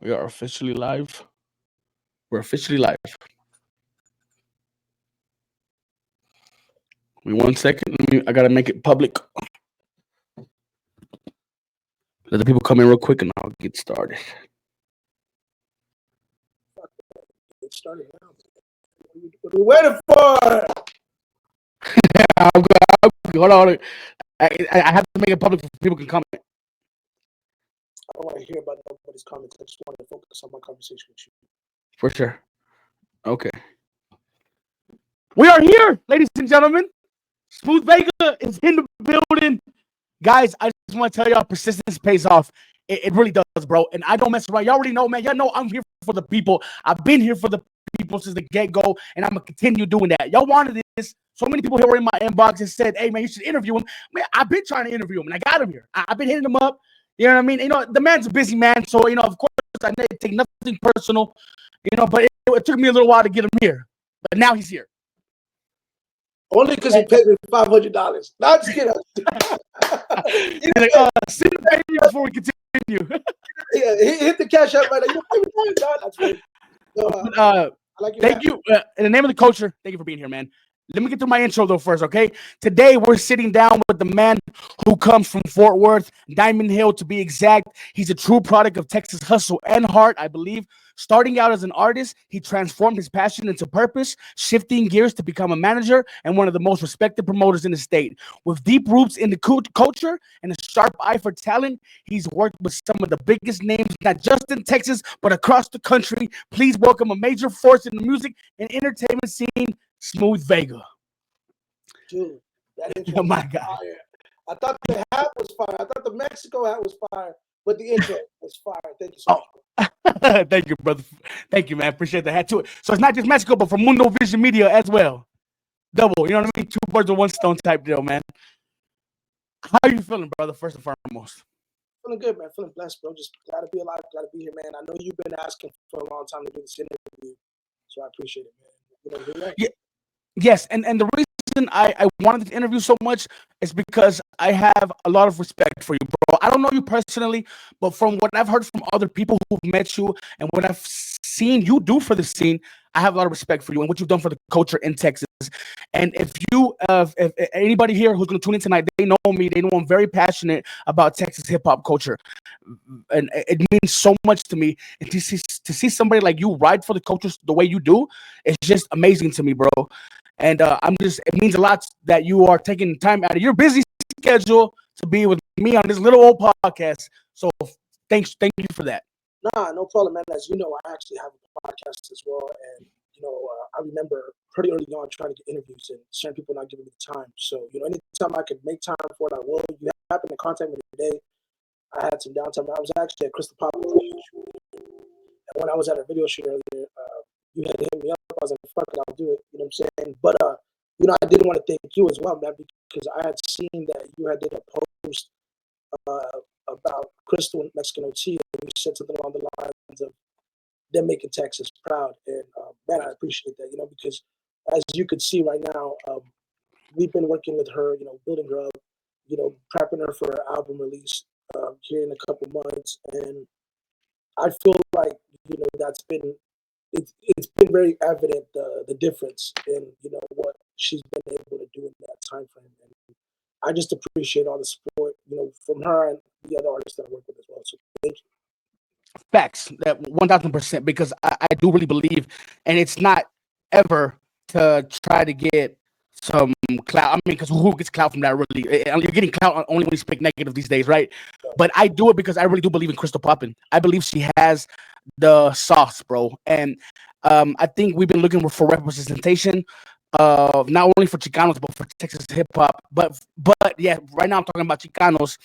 We are officially live. We're officially live. Give me 1 second. I gotta make it public. Let the people come in real quick, and I'll get started. Get started now. What are we waiting for? I'm good. Hold on. I have to make it public so people can comment. I don't want to hear about nobody's comments. I just want to focus on my conversation with you. For sure. Okay. We are here, ladies and gentlemen. Smoothvega is in the building. Guys, I just want to tell y'all, persistence pays off. It really does, bro. And I don't mess around. Y'all already know, man. Y'all know I'm here for the people. I've been here for the people since the get-go, and I'm going to continue doing that. Y'all wanted this. So many people here were in my inbox and said, hey, man, you should interview him. Man, I've been trying to interview him, and I got him here. I've been hitting him up. You know what I mean? You know, the man's a busy man, so, you know, of course, I take nothing personal, you know, but it took me a little while to get him here. But now he's here. Only because he paid me $500. Not just kidding. Like, send the payment before we continue. Yeah, hit the cash out right now. That's right. So, thank you. In the name of the culture, thank you for being here, man. Let me get through my intro, though, first, okay? Today, we're sitting down with the man who comes from Fort Worth, Diamond Hill, to be exact. He's a true product of Texas hustle and heart, I believe. Starting out as an artist, he transformed his passion into purpose, shifting gears to become a manager and one of the most respected promoters in the state. With deep roots in the culture and a sharp eye for talent, he's worked with some of the biggest names, not just in Texas, but across the country. Please welcome a major force in the music and entertainment scene, Smoothvega. Dude, that intro oh my God. Fire. I thought the hat was fire. I thought the Mexico hat was fire, but the intro was fire. Thank you so much. Thank you, brother. Thank you, man. Appreciate the hat too. So it's not just Mexico, but from Mundo Vision Media as well. Double, you know what I mean? 2 birds with 1 stone type deal, man. How are you feeling, brother, first and foremost? Feeling good, man. Feeling blessed, bro. Just glad to be alive. Glad to be here, man. I know you've been asking for a long time to do this interview, so I appreciate it, man. You know, yeah. Yes, and the reason I wanted to interview so much is because I have a lot of respect for you, bro. I don't know you personally, but from what I've heard from other people who've met you and what I've seen you do for the scene, I have a lot of respect for you and what you've done for the culture in Texas. And if anybody here who's going to tune in tonight, they know me. They know I'm very passionate about Texas hip hop culture, and it means so much to me. And to see somebody like you ride for the culture the way you do, it's just amazing to me, bro. And it means a lot that you are taking time out of your busy schedule to be with me on this little old podcast. So thank you for that. Nah, no problem, man. As you know, I actually have a podcast as well. And, you know, I remember pretty early on trying to get interviews and certain people not giving me the time. So, you know, anytime I could make time for it, I will. You happen to contact me today. I had some downtime. I was actually at Krystall Poppin. And when I was at a video shoot earlier, you had hit me up. I was like, fuck it, I'll do it. You know what I'm saying? But, you know, I did want to thank you as well, man, because I had seen that you had did a post about Krystall and Mexican OT, and you said something along the lines of them making Texas proud. And, man, I appreciate that, you know, because as you could see right now, we've been working with her, you know, building her up, you know, prepping her for her album release here in a couple months. And I feel like, you know, that's been, it's been very evident the difference in, you know, what she's been able to do in that time frame. And I just appreciate all the support, you know, from her and the other artists that I work with as well. So thank you. Facts, that 1,000%, because I do really believe, and it's not ever to try to get some clout. I mean, because who gets clout from that, really? You're getting clout only when you speak negative these days, right? But I do it because I really do believe in Krystall Poppin. I believe she has the sauce, bro. And I think we've been looking for representation not only for Chicanos, but for Texas hip hop. But yeah, right now I'm talking about Chicanos,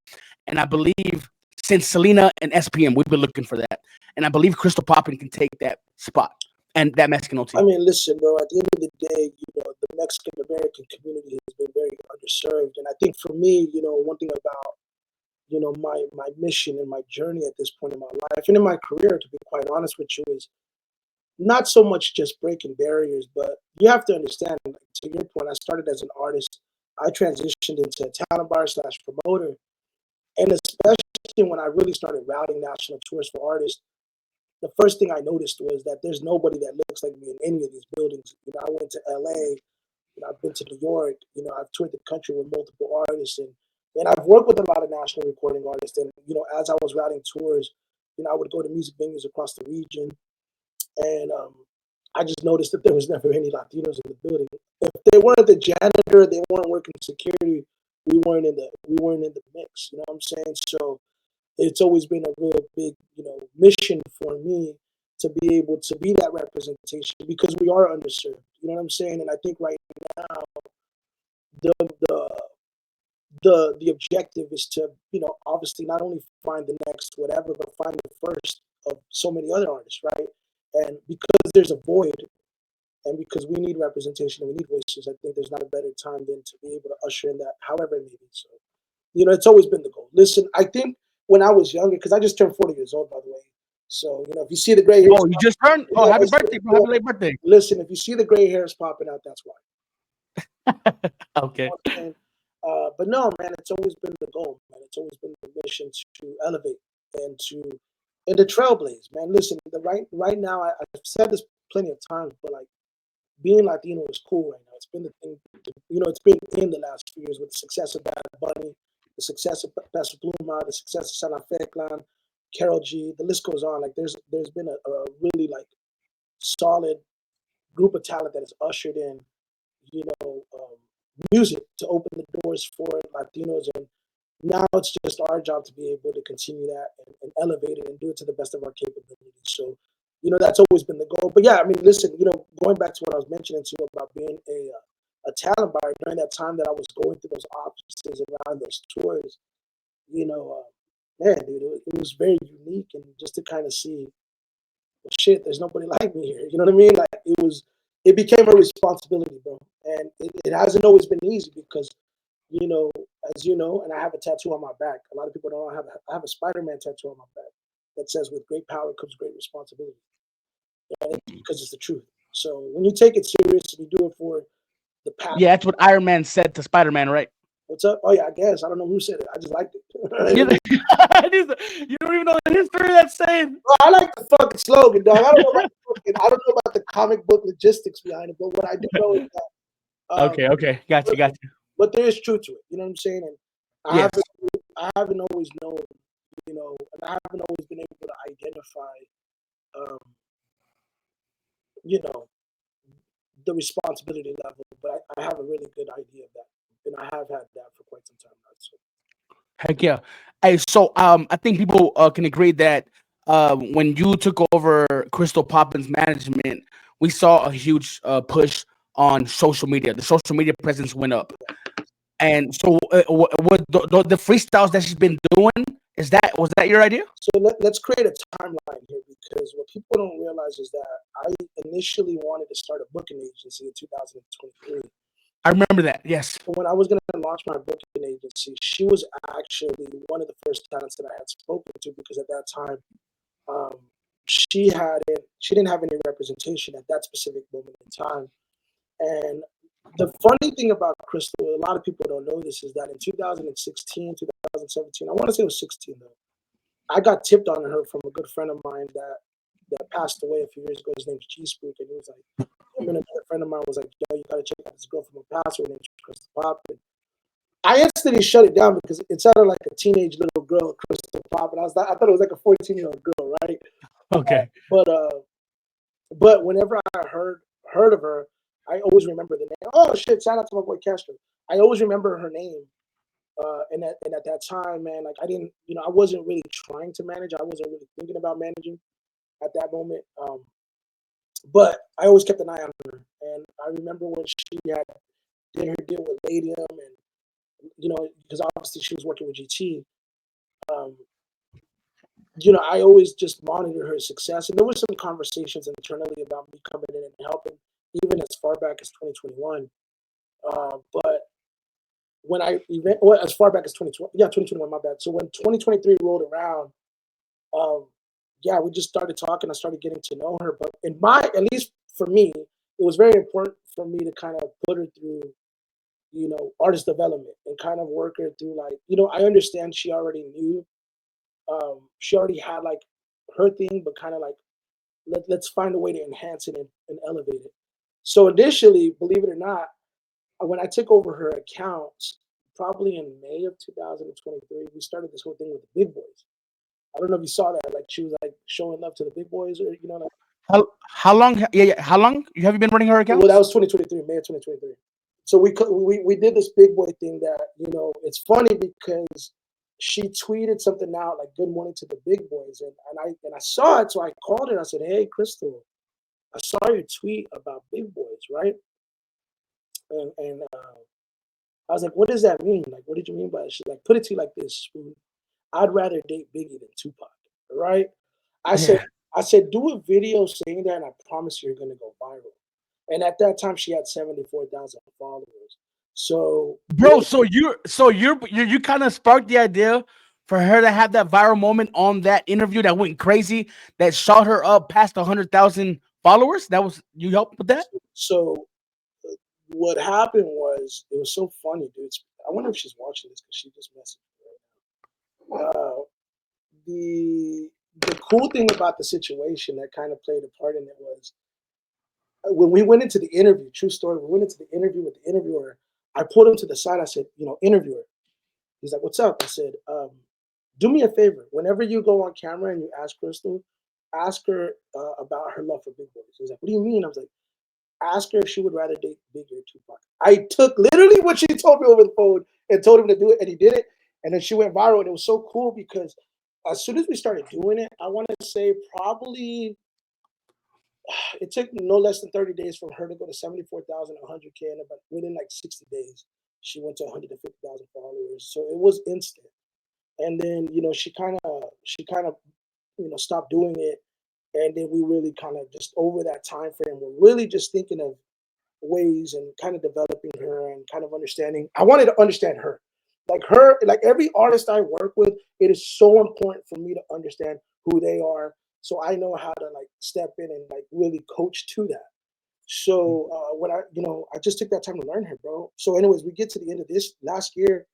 and I believe since Selena and SPM, we've been looking for that. And I believe Krystall Poppin can take that spot and that Mexican OT. I mean, listen, bro, at the end of the day, you know, the Mexican-American community has been very underserved. And I think for me, you know, one thing about, you know, my mission and my journey at this point in my life and in my career, to be quite honest with you, is not so much just breaking barriers, but you have to understand, to your point, I started as an artist. I transitioned into a talent buyer / promoter. And especially when I really started routing national tours for artists, the first thing I noticed was that there's nobody that looks like me in any of these buildings. You know, I went to LA, you know, I've been to New York, you know, I've toured the country with multiple artists, and I've worked with a lot of national recording artists. And, you know, as I was routing tours, you know, I would go to music venues across the region, and I just noticed that there was never any Latinos in the building. If they weren't the janitor, they weren't working security, we weren't in the mix. You know what I'm saying? So it's always been a real big, you know, mission for me to be able to be that representation because we are underserved. You know what I'm saying? And I think right now the the the objective is to, you know, obviously not only find the next whatever, but find the first of so many other artists, right? And because there's a void, and because we need representation and we need voices, I think there's not a better time than to be able to usher in that, however it may be. So, you know, it's always been the goal. Listen, I think when I was younger, because I just turned 40 years old, by the way. So, you know, if you see the gray hairs, Oh, you just turned? Oh, yeah, happy birthday, bro. Happy late birthday. listen, if you see the gray hairs popping out, that's why. You Okay. know what I'm saying? But no, man, it's always been the goal, man. It's always been the mission to elevate and to trailblaze, man. Listen, right now, I've said this plenty of times, but like being Latino is cool right now. It's been the thing, you know, it's been in the last few years with the success of Bad Bunny, the success of Peso Pluma, the success of Sana Fe Clan, Carol G. The list goes on. Like there's been a really like solid group of talent that has ushered in, you know, music to open the doors for Latinos. And now it's just our job to be able to continue that and elevate it and do it to the best of our capabilities. So, you know, that's always been the goal. But yeah, I mean, listen, you know, going back to what I was mentioning to you about being a talent buyer during that time that I was going through those offices around those tours, you know, man, dude, it was very unique. And just to kind of see, well, shit, there's nobody like me here. You know what I mean? Like it became a responsibility, bro. And it hasn't always been easy because, you know, as you know, and I have a tattoo on my back. A lot of people don't have. I have a Spider-Man tattoo on my back that says, "With great power comes great responsibility," and it's because it's the truth. So when you take it serious and you do it for the past, Yeah, that's what Iron Man said to Spider Man, right? what's up? Oh yeah, I guess I don't know who said it. I just liked it. You you don't even know the history of that saying. Well, I like the fucking slogan, dog. I don't know about the comic book logistics behind it, but what I do know is that Okay, okay. Got you, but, got you. but there is truth to it. You know what I'm saying? And I Yes. haven't I haven't always known, you know, and I haven't always been able to identify, um, you know, the responsibility level. But I have a really good idea of that, and I have had that for quite some time now. So Heck yeah. Hey, so I think people can agree that when you took over Krystall Poppin's management, we saw a huge push on social media. The social media presence went up, and so what the freestyles that she's been doing was that your idea? so let's create a timeline here because what people don't realize is that I initially wanted to start a booking agency in 2023. I remember that. Yes. So when I was going to launch my booking agency, she was actually one of the first talents that I had spoken to because at that time, um, she didn't have any representation at that specific moment in time. And the funny thing about Krystall, a lot of people don't know this, is that in 2016, 2017, I want to say it was 16 though, I got tipped on her from a good friend of mine that passed away a few years ago. His name's G Spook, and he was like, him and another friend of mine was like, yo, you gotta check out this girl from El Paso. Her name's Krystall Poppin. I instantly shut it down because it sounded like a teenage little girl, Krystall Poppin. I thought it was like a 14-year-old girl, right? Okay. But whenever I heard of her, I always remember the name. Oh shit! Shout out to my boy Castro. I always remember her name. And at that time, man, like I didn't, you know, I wasn't really trying to manage. I wasn't really thinking about managing at that moment. But I always kept an eye on her, and I remember when she had did her deal with Ladium, and you know, because obviously she was working with GT. Um, you know, I always just monitored her success, and there was some conversations internally about me coming in and helping, even as far back as 2021. But when as far back as 2020, yeah, 2021, my bad. So when 2023 rolled around, um, yeah, we just started talking. I started getting to know her, but at least for me, it was very important for me to kind of put her through, you know, artist development and kind of work her through, like, you know, I understand she already knew, she already had like her thing, but kind of like let's find a way to enhance it and elevate it. So initially, believe it or not, when I took over her accounts, probably in May of 2023, we started this whole thing with the big boys. I don't know if you saw that. Like she was like showing love to the big boys, or like How long? Yeah, yeah. How long have you been running her well, that accounts? was 2023, May of 2023. So we did this big boy thing that it's funny because she tweeted something out like "Good morning to the big boys," and I saw it, so I called her and I said, "Hey, Krystall, I saw your tweet about big boys, right?" And I was like, "What does that mean? Like, what did you mean by it?" She's like, "Put it to you like this: I'd rather date Biggie than Tupac, right?" I said, Yeah, I said, do a video saying that, and I promise you're gonna go viral. And at that time, she had 74,000 followers. So bro. So you kind of sparked the idea for her to have that viral moment on that interview that went crazy, that shot her up past 100,000 followers. That was you helped with that. so what happened was it was so funny, dude. I wonder if she's watching this because she just messaged me right now. The cool thing about the situation that kind of played a part in it was when we went into the interview. True story. We went into the interview with the interviewer. I pulled him to the side. I said, interviewer. He's like, "What's up?" I said, "Do me a favor. Whenever you go on camera and you ask Krystall, ask her about her love for big boys." He's like, "What do you mean?" I was like, "Ask her if she would rather date Biggie or Tupac." I took literally what she told me over the phone and told him to do it, and he did it. And then she went viral, and it was so cool because as soon as we started doing it, I want to say probably it took no less than 30 days for her to go to 74,000, 100K, and about within like 60 days, she went to 150,000 followers. So it was instant. And then she kind of stopped doing it, and then we really kind of just over that time frame we're really just thinking of ways and kind of developing her and kind of understanding. I wanted to understand her, like every artist I work with. It is so important for me to understand who they are, so I know how to like step in and like really coach to that. So when I just took that time to learn her, bro. So anyways, we get to the end of this last year,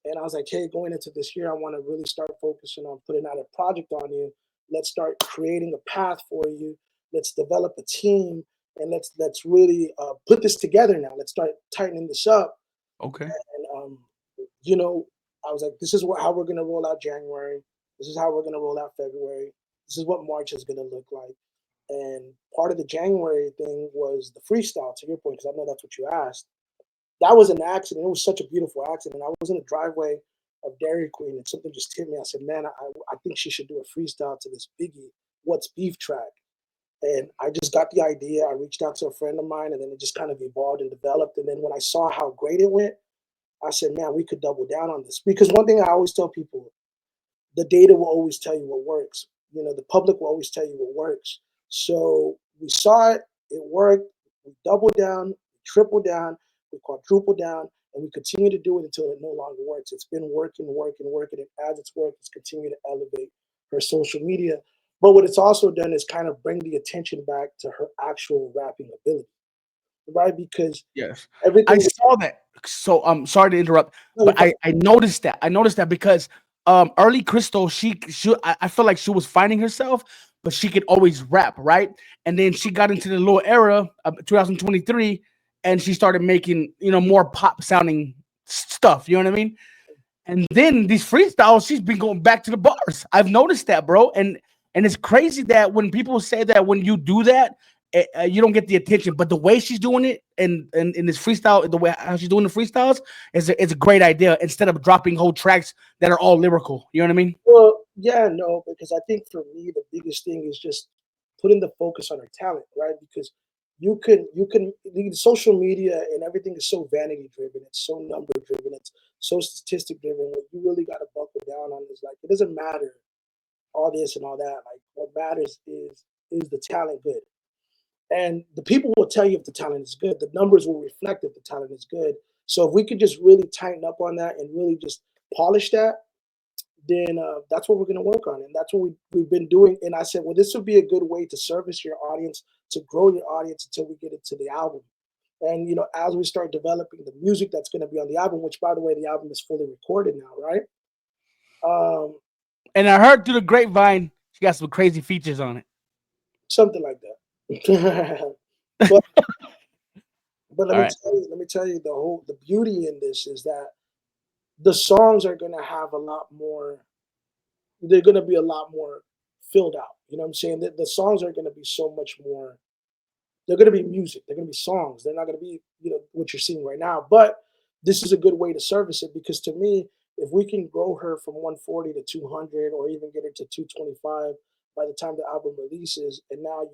and I was like, hey, going into this year, I want to really start focusing on putting out a project on you. Let's start creating a path for you. Let's develop a team, and let's really put this together now. Let's start tightening this up. Okay. And you know, I was like, this is how we're gonna roll out January. This is how we're gonna roll out February. This is what March is gonna look like. And part of the January thing was the freestyle. To your point, because I know that's what you asked, that was an accident. It was such a beautiful accident. I was in the driveway of Dairy Queen and something just hit me. I said, man, I think she should do a freestyle to this Biggie What's Beef track. And I just got the idea. I reached out to a friend of mine, and then it just kind of evolved and developed. And then when I saw how great it went, I said, man, we could double down on this. Because one thing I always tell people, the data will always tell you what works. The public will always tell you what works. So we saw it, it worked. We doubled down, we tripled down, we quadrupled down, and we continue to do it until it no longer works. It's been working, working, working, and as it's worked, it's continuing to elevate her social media. But what it's also done is kind of bring the attention back to her actual rapping ability, right? Because Yes, I everything. saw that. So I'm sorry to interrupt, No, but you're fine. I noticed that. I noticed that because early Crystal, I feel like she was finding herself, but she could always rap, right? And then she got into the little era of 2023, and she started making more pop sounding stuff. You know what I mean? And then these freestyles, she's been going back to the bars. I've noticed that, bro. And it's crazy that when people say that when you do that, you don't get the attention. But the way she's doing it, and in this freestyle, the way how she's doing the freestyles is a great idea. Instead of dropping whole tracks that are all lyrical, you know what I mean? Well, yeah, no, because I think for me the biggest thing is just putting the focus on our talent, right? Because you can the social media and everything is so vanity driven, it's so number driven, it's so statistic driven. What you really got to buckle down on is like it doesn't matter all this and all that. Like what matters is the talent good, and the people will tell you if the talent is good. The numbers will reflect if the talent is good. So if we could just really tighten up on that and really just polish that, then that's what we're going to work on. And that's what we've been doing. And I said, well, this would be a good way to service your audience, to grow your audience until we get into the album. And, as we start developing the music that's going to be on the album, which, by the way, the album is fully recorded now, right? Um, And I heard through the grapevine she got some crazy features on it. something like that. but but All right. let me tell you the beauty in this is that the songs are gonna have a lot more. They're gonna be a lot more filled out. You know what I'm saying? The songs are gonna be so much more. They're going to be music. They're going to be songs. They're not going to be, what you're seeing right now. But this is a good way to service it because to me, if we can grow her from 140 to 200 or even get her to 225 by the time the album releases, and now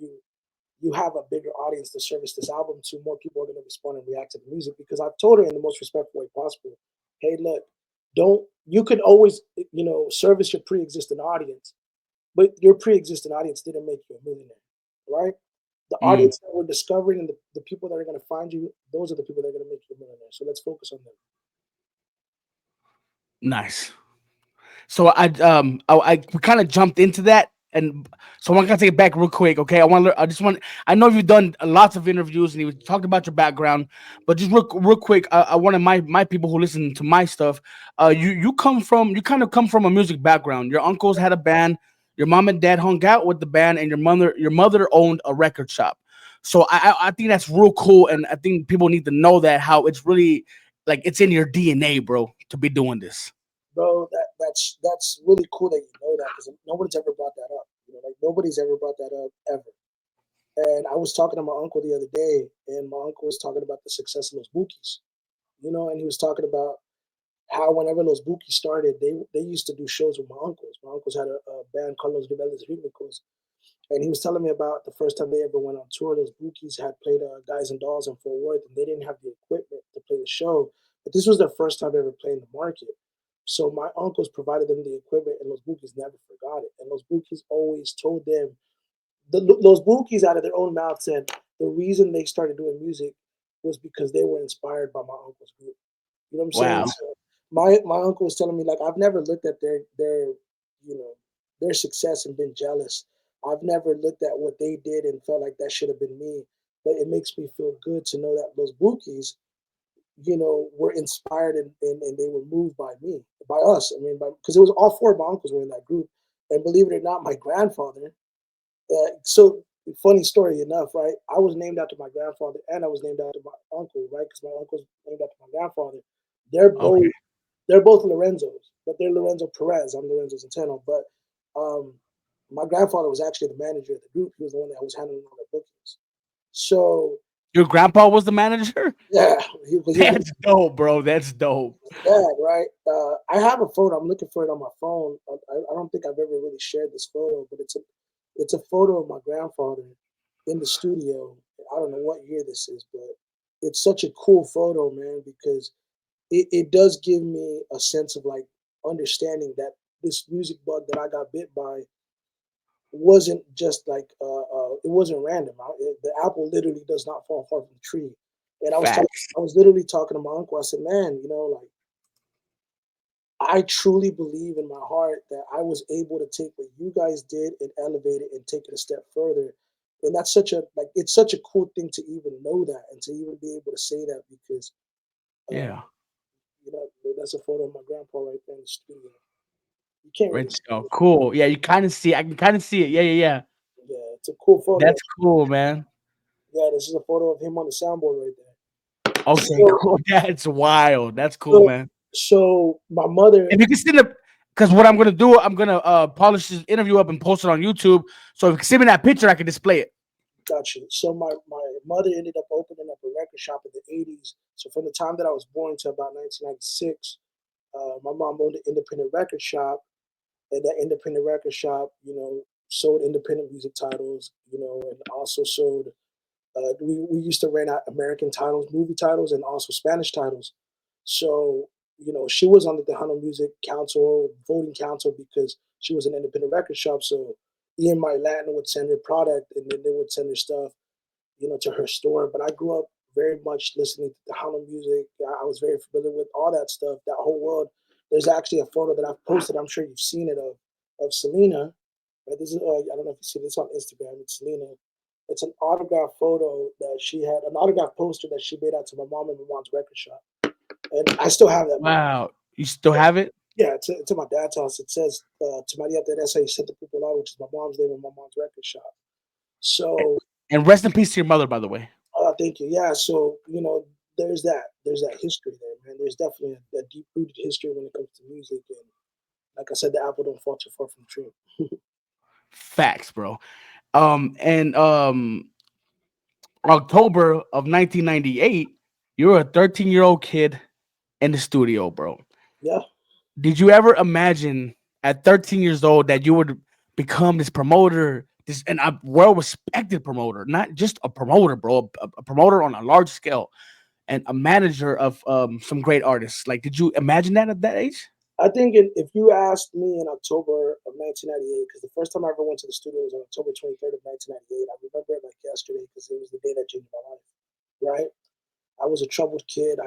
you have a bigger audience to service this album to, more people are going to respond and react to the music because I've told her in the most respectful way possible, hey, look, don't you can always service your pre-existing audience, but your pre-existing audience didn't make you a millionaire, right? The Mm, audience that we're discovering and the people that are going to find you, those are the people that are going to make you a millionaire. So let's focus on them. nice. So I we kind of jumped into that, and so I'm gonna take it back real quick. Okay, I just want, I know you've done lots of interviews and you talked about your background, but just real quick, I wanted my people who listen to my stuff. You kind of come from a music background. Your uncles had a band, your mom and dad hung out with the band, and your mother owned a record shop. So I think that's real cool, and I think people need to know that, how it's really like it's in your DNA, bro, to be doing this. Bro, that's really cool that you know that because nobody's ever brought that up. Like nobody's ever brought that up ever. And I was talking to my uncle the other day, and my uncle was talking about the success of those bookies. And he was talking about how whenever those bookies started, they used to do shows with my uncles. My uncles had a band called Los Rebeldes Rítmicos. And he was telling me about the first time they ever went on tour. Those Bookies had played Guys and Dolls in Fort Worth, and they didn't have the equipment to play the show. But this was their first time ever playing the market. So my uncles provided them the equipment, and those Bookies never forgot it. And those Bookies always told them, those Bookies out of their own mouth said the reason they started doing music was because they were inspired by my uncle's group. You know what I'm saying? Wow. So my uncle was telling me like I've never looked at you know their success and been jealous. I've never looked at what they did and felt like that should have been me. But it makes me feel good to know that those bookies, were inspired and they were moved by me, by us. I mean, because it was all four of my uncles were in that group. And believe it or not, my grandfather, so funny story enough, right? I was named after my grandfather and I was named after my uncle, right? Because my uncle's named after my grandfather. They're both Okay. they're both Lorenzos, but they're Lorenzo Perez. I'm Lorenzo Centeno. But um, my grandfather was actually the manager of the group. He was the one that was handling all the bookings. So Your grandpa was the manager? yeah, because he was That's dope, bro. That's dope. dad, right? I have a photo. I'm looking for it on my phone. I don't think I've ever really shared this photo, but it's a photo of my grandfather in the studio. I don't know what year this is, but it's such a cool photo, man, because it does give me a sense of like understanding that this music bug that I got bit by wasn't just like it wasn't random. The apple literally does not fall far from the tree. And Facts. I was literally talking to my uncle. I said, man, like I truly believe in my heart that I was able to take what you guys did and elevate it and take it a step further. And that's such a like it's such a cool thing to even know that and to even be able to say that because um, Yeah. that's a photo of my grandpa right there in the studio. You can't really Right. see Oh, it. cool. Yeah, you kind of see. I can kind of see it. Yeah, yeah, yeah. Yeah, it's a cool photo. That's cool, man. Yeah, this is a photo of him on the soundboard right there. Okay, So, cool. That's wild. That's cool, so, man. so my mother If you can send the, because what I'm gonna do, I'm gonna polish this interview up and post it on YouTube. So if you can send me that picture, I can display it. got you. So my mother ended up opening up a record shop in the '80s. So from the time that I was born to about 1996, my mom owned an independent record shop, and that independent record shop, sold independent music titles, and also sold. We used to rent out American titles, movie titles, and also Spanish titles. So, she was on the Tejano Music Council, voting council, because she was an independent record shop. So, EMI Latin would send her product and then they would send her stuff, to her store. But I grew up very much listening to Tejano music. I was very familiar with all that stuff, that whole world. There's actually a photo that I've posted. I'm sure you've seen it of Selena. Right? This is I don't know if you see this on Instagram. It's Selena. It's an autograph photo that she had, an autograph poster that she made out to my mom and my mom's record shop, and I still have that. Wow. You still have it? Yeah, it's at my dad's house. It says to Maria Teresa y Santa Popular, which is my mom's name and my mom's record shop. So, And rest in peace to your mother, by the way. thank you. Yeah. So, there's that history there, man. There's definitely a deep rooted history when it comes to music. And like I said, the apple don't fall too far from the tree. Facts, bro. And October of 1998, you were a 13-year-old kid in the studio, bro. Yeah. Did you ever imagine at 13 years old that you would become this promoter, this and a well-respected promoter, not just a promoter, bro, a promoter on a large scale, and a manager of some great artists? Like, did you imagine that at that age? I think if you asked me in October of 1998, because the first time I ever went to the studio was on October 23rd of 1998. I remember it like yesterday because it was the day that changed my life. Right? I was a troubled kid.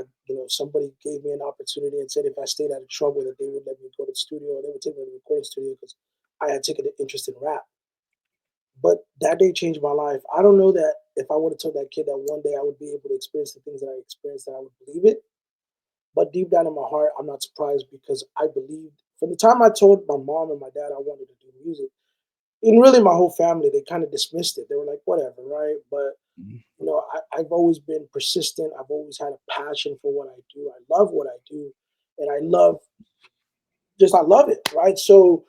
Somebody gave me an opportunity and said if I stayed out of trouble, that they would let me go to the studio. They would take me to the recording studio because I had taken an interest in rap. But that day changed my life. I don't know that if I would have told that kid that one day I would be able to experience the things that I experienced, that I would believe it. But deep down in my heart, I'm not surprised because I believed from the time I told my mom and my dad I wanted to do music, and really my whole family, they kind of dismissed it. They were like, whatever, right? But Mhm. I've always been persistent. I've always had a passion for what I do. I love what I do, and I love it, right? So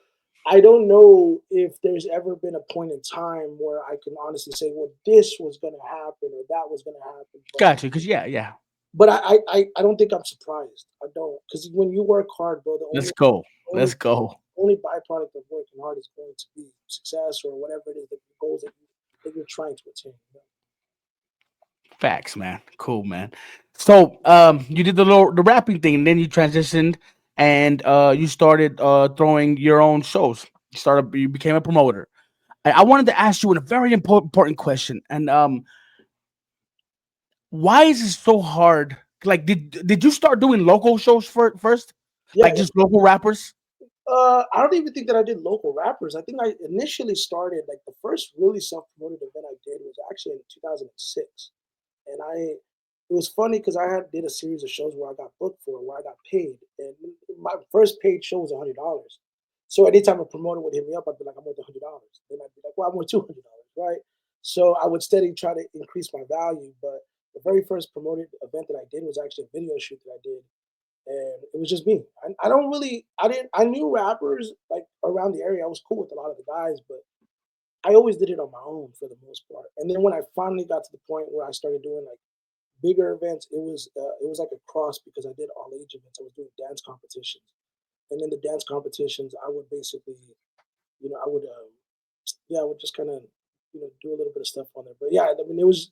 I don't know if there's ever been a point in time where I can honestly say, well, this was going to happen or that was going to happen. But Got you. Cause yeah, yeah. I don't think I'm surprised. I don't, because when you work hard, bro, the Let's go. only Let's go. only byproduct of working hard is going to be success or whatever it is that the goals that you're trying to attain. Facts, man. Cool, man. So, you did the rapping thing, and then you transitioned, and you started throwing your own shows. You became a promoter. I wanted to ask you a very important question, and why is it so hard? Like, did you start doing local shows first, Yeah, like just local rappers? I don't even think that I did local rappers. I think I initially started like the first really self-promoted event I did was actually in 2006, and it was funny because I had did a series of shows where I got booked for where I got paid, and my first paid show was $100. So anytime a promoter would hit me up, I'd be like, "I'm worth $100." Then I'd be like, "Well, I'm worth $200," right? So I would steadily try to increase my value. But the very first promoted event that I did was actually a video shoot that I did, and it was just me. I don't really, I didn't, I knew rappers like around the area. I was cool with a lot of the guys, but I always did it on my own for the most part. And then when I finally got to the point where I started doing like bigger events, it was like a cross because I did all age events. I was doing dance competitions, and in the dance competitions, I would basically, I would, yeah, I would just kind of, do a little bit of stuff on there. But yeah, I mean, it was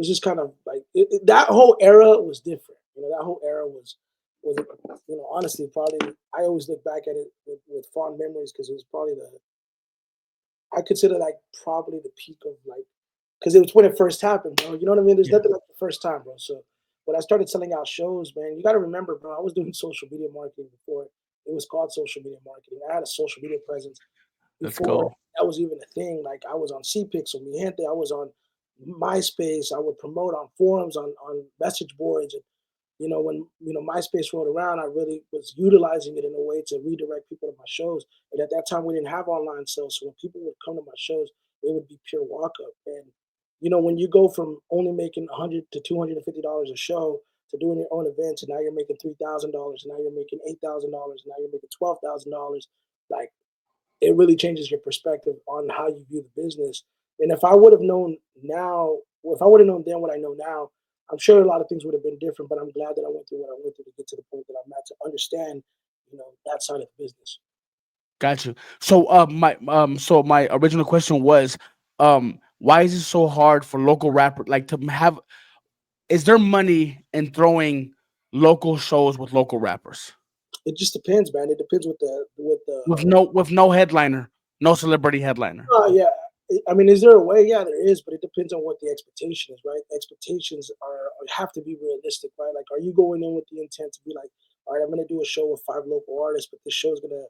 just kind of like that whole era was different. That whole era was honestly probably I always look back at it with fond memories because it was probably the I consider like probably the peak of like because it was when it first happened, bro. You know what I mean? There's Yeah, nothing like the first time, bro. So when I started selling out shows, man, you got to remember, bro. I was doing social media marketing before it was called social media marketing. I had a social media presence let's before go. that was even a thing. Like I was on CPix or Mi Gente, I was on MySpace. I would promote on forums, on message boards, and when MySpace rolled around, I really was utilizing it in a way to redirect people to my shows. And at that time, we didn't have online sales, so when people would come to my shows, it would be pure walk up. And when you go from only making $100 to $250 a show to doing your own events, and now you're making $3,000, and now you're making $8,000, and now you're making $12,000, like it really changes your perspective on how you view the business. And if I would have known now, if I would have known then what I know now, I'm sure a lot of things would have been different. But I'm glad that I went through what I went through to get to the point that I'm at to understand, that side of the business. Got you. So, my original question was, why is it so hard for local rapper like to have? Is there money in throwing local shows with local rappers It just depends, man. It depends with the with no headliner, no celebrity headliner? Yeah. I mean, is there a way? Yeah, there is, but it depends on what the expectation is, right? Expectations have to be realistic, right? Like, are you going in with the intent to be like, all right, I'm going to do a show with 5 local artists, but this show's going to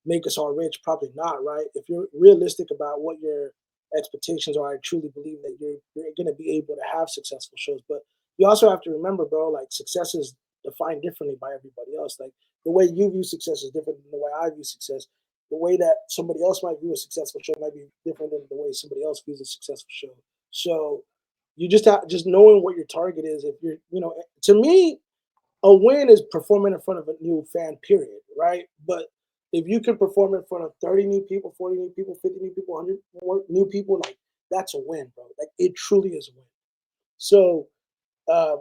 make us all rich? Probably not, right? If you're realistic about what your expectations are, I truly believe that you're going to be able to have successful shows. But you also have to remember, bro, like success is defined differently by everybody else. Like the way you view success is different than the way I view success. the way that somebody else might view a successful show might be different than the way somebody else views a successful show. So you just have just knowing what your target is. If you're, to me, a win is performing in front of a new fan, period, right? But if you can perform in front of 30 new people, 40 new people, 50 new people, 100 more new people, like that's a win, bro. Like it truly is a win. So, uh,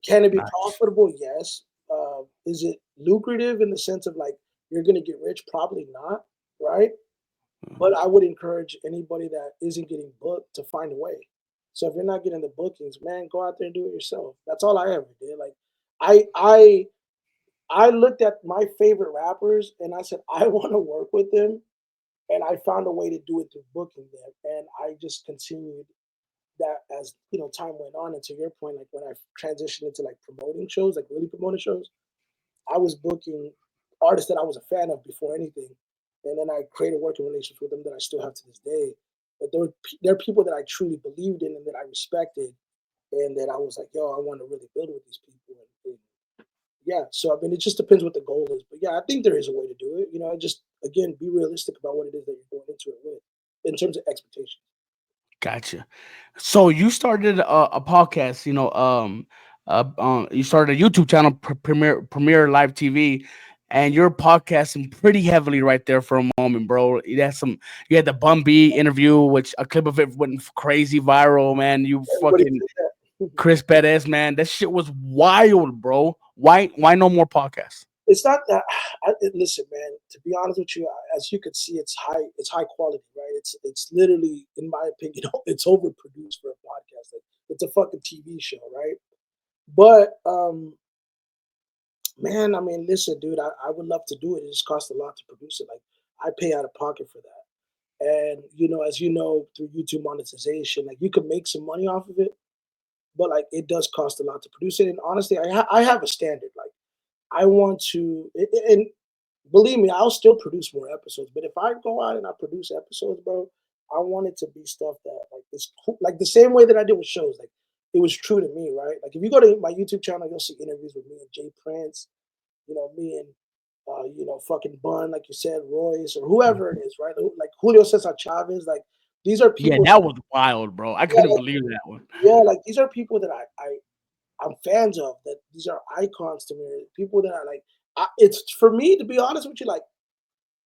can it be Nice. profitable? Yes. Is it lucrative in the sense of like you're going to get rich? Probably not, right? But I would encourage anybody that isn't getting booked to find a way. So if you're not getting the bookings, man, go out there and do it yourself. That's all I ever did. Like I I I looked at my favorite rappers and I said I want to work with them, and I found a way to do it through booking them, and I just continued that as time went on. And to your point, like when I transitioned into like promoting shows, like really promoting shows, I was booking artists that I was a fan of before anything, and then I created working relations with them that I still have to this day. But they're people that I truly believed in and that I respected, and that I was like, yo, I want to really build with these people. And yeah, so I mean, it just depends what the goal is. But yeah, I think there is a way to do it. Just again be realistic about what it is that you're going into it with, in terms of expectations. Gotcha. So you started a podcast, you started a YouTube channel, Premiere Live TV, and you're podcasting pretty heavily right there for a moment, bro. You had the Bun B interview, which a clip of it went crazy viral, man. You Everybody fucking said that. Chris Perez, man. That shit was wild, bro. Why no more podcasts? It's not that. Listen, man. To be honest with you, as you can see, it's high. It's high quality, right? It's literally, in my opinion, it's overproduced for a podcast. Like it's a fucking TV show, right? But man, I mean, listen, dude, I would love to do it. It just costs a lot to produce it. Like I pay out of pocket for that, and as you know, through YouTube monetization, like you can make some money off of it, but like it does cost a lot to produce it. And honestly, I have a standard. Like I want to, and believe me, I'll still produce more episodes. But if I go out and I produce episodes, bro, I want it to be stuff that like is like the same way that I did with shows. Like it was true to me, right? Like if you go to my YouTube channel, you'll see interviews with me and Jay Prince, me and fucking Bun, like you said, Royce or whoever it is, right? Like Julio Cesar Chavez, like these are Yeah, people. that was wild, bro. I Yeah, couldn't like, believe that one. like these are people that I'm fans of. That these are icons to me. People that I like. It's for me, to be honest with you. Like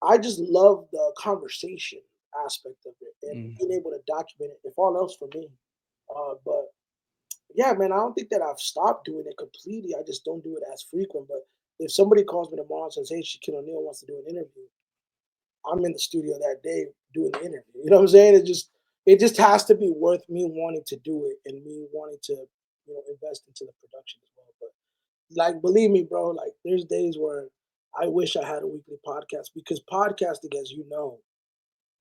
I just love the conversation aspect of it and Mm. being able to document it. If all else for me, but yeah, man, I don't think that I've stopped doing it completely. I just don't do it as frequent. But if somebody calls me tomorrow and says, "Hey, Shaquille O'Neal wants to do an interview," I'm in the studio that day doing the interview. You know what I'm saying? It just has to be worth me wanting to do it and me wanting to invest into the production as well. But like, believe me, bro, like there's days where I wish I had a weekly podcast, because podcasting, as you know,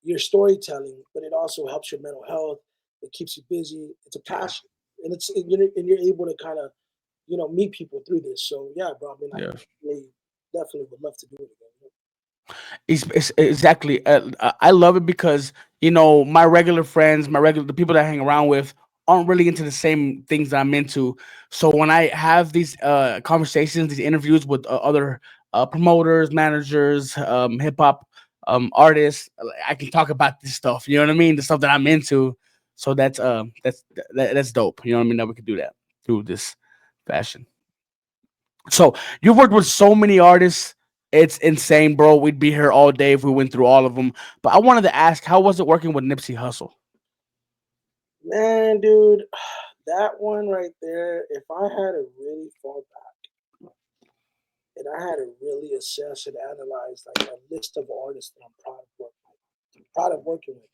you're storytelling, but it also helps your mental health. It keeps you busy. It's a Yeah. passion, and you're able to kind of meet people through this. So yeah, bro. I mean, I Yeah. definitely would love to do it again. It's exactly. I love it because my regular friends, the people that I hang around with, aren't really into the same things that I'm into. So when I have these conversations, these interviews with other promoters, managers, hip hop artists, I can talk about this stuff. You know what I mean? The stuff that I'm into. So that's dope. You know what I mean? That we could do that through this fashion. So you've worked with so many artists. It's insane, bro. We'd be here all day if we went through all of them. But I wanted to ask, how was it working with Nipsey Hussle? Man, dude, that one right there. If I had to really fall back and I had to really assess and analyze like a list of artists that proud of working with,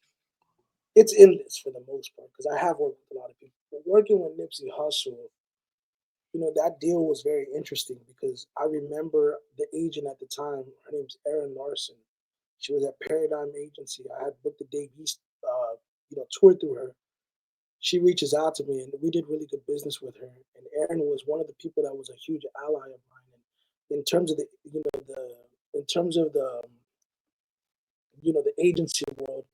it's endless for the most part because I have worked with a lot of people. But working with Nipsey Hussle, that deal was very interesting because I remember the agent at the time. Her name's Erin Larson. She was at Paradigm Agency. I had booked the Dave East, tour through her. She reaches out to me, and we did really good business with her. And Erin was one of the people that was a huge ally of mine. And in terms of in terms of the agency world,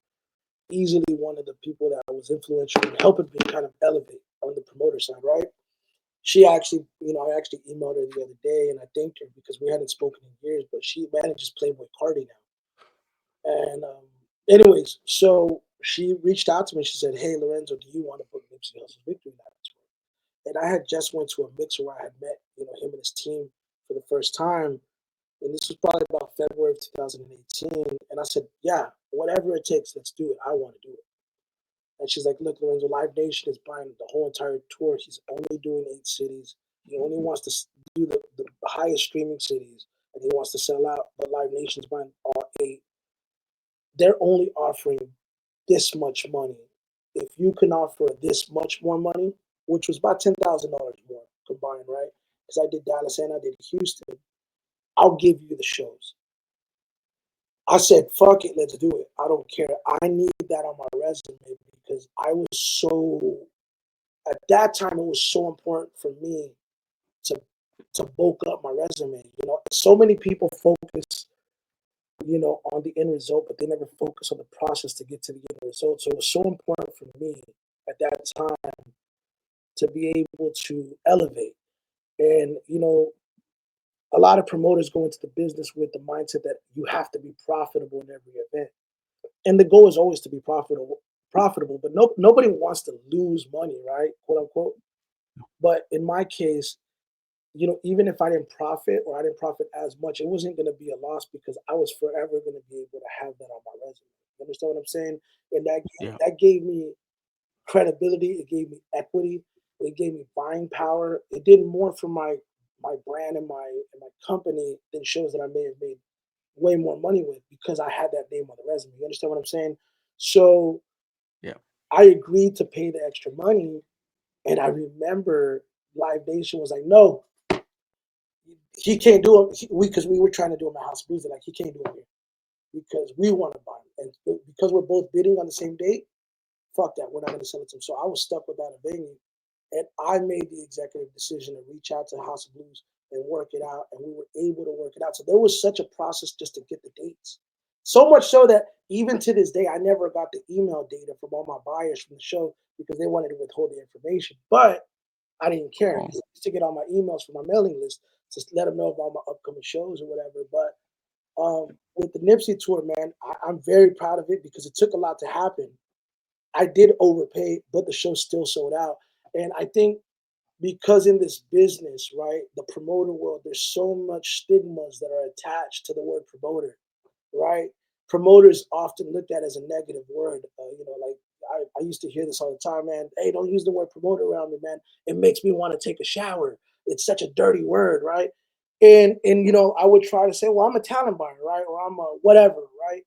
easily one of the people that was influential in helping me kind of elevate on the promoter side, right? She actually, I actually emailed her the other day and I thanked her because we hadn't spoken in years, but she manages Playboy Cardi now. And anyways, so she reached out to me. She said, "Hey, Lorenzo, do you want to book Nipsey Hussle's Victory Lap tour?" And I had just went to a mixer where I had met, him and his team for the first time, and this was probably about February of 2018. And I said, "Yeah, whatever it takes, let's do it. I want to do it." And she's like, "Look, Lorenzo, Live Nation is buying the whole entire tour. He's only doing 8 cities. He only wants to do the highest streaming cities, and he wants to sell out. But Live Nation's buying all 8. They're only offering this much money. If you can offer this much more money, which was about $10,000 more combined, right? Because I did Dallas and I did Houston, I'll give you the shows." I said, "Fuck it, let's do it. I don't care. I need that on my resume because I was so, at that time, it was so important for me to bulk up my resume. So many people focus, on the end result, but they never focus on the process to get to the end result. So it was so important for me at that time to be able to elevate. And, a lot of promoters go into the business with the mindset that you have to be profitable in every event. And the goal is always to be profitable, but nobody wants to lose money, right? Quote unquote. But in my case, even if I didn't profit or I didn't profit as much, it wasn't going to be a loss because I was forever going to be able to have that on my resume. You understand what I'm saying? And that Yeah. that gave me credibility. It gave me equity. It gave me buying power. It did more for my brand and my company than shows that I may have made way more money with because I had that name on the resume. You understand what I'm saying? So Yeah. I agreed to pay the extra money, and I remember Live Nation was like, "No, he can't do it." Because we were trying to do him at House of Blues, they're like, "He can't do it here because we want to buy him, and because we're both bidding on the same date. Fuck that, we're not going to sell it to him." So I was stuck without a venue, and I made the executive decision to reach out to House of Blues and work it out, and we were able to work it out. So there was such a process just to get the dates. So much so that even to this day, I never got the email data from all my buyers from the show because they wanted to withhold the information. But I didn't care Oh, because I used to get all my emails from my mailing list to let them know about my upcoming shows or whatever. But with the Nipsey tour, man, I'm very proud of it because it took a lot to happen. I did overpay, but the show still sold out. And I think because in this business, right, the promoter world, there's so much stigmas that are attached to the word promoter, right? Promoters often looked at as a negative word. Like I used to hear this all the time, man. "Hey, don't use the word promoter around me, man. It makes me want to take a shower. It's such a dirty word, right?" And I would try to say, "Well, I'm a talent buyer, right? Or I'm a whatever, right?"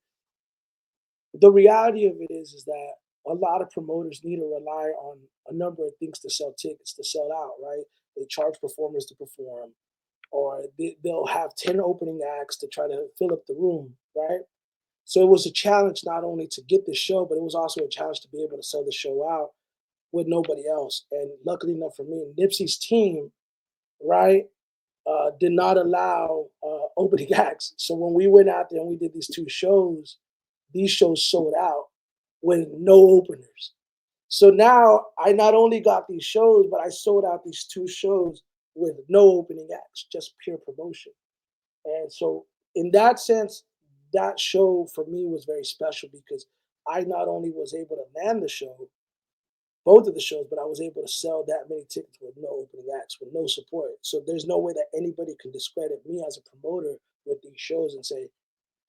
The reality of it is that a lot of promoters need to rely on a number of things to sell tickets, to sell out, right? They charge performers to perform, or they'll have 10 opening acts to try to fill up the room, right? So it was a challenge not only to get the show, but it was also a challenge to be able to sell the show out with nobody else. And luckily enough for me, Nipsey's team, right, did not allow opening acts. So when we went out there and we did these shows sold out with no openers. So now I not only got these shows, but I sold out these 2 shows with no opening acts, just pure promotion. And so, in that sense, that show for me was very special because I not only was able to land the show, both of the shows, but I was able to sell that many tickets with no opening acts, with no support. So there's no way that anybody can discredit me as a promoter with these shows and say,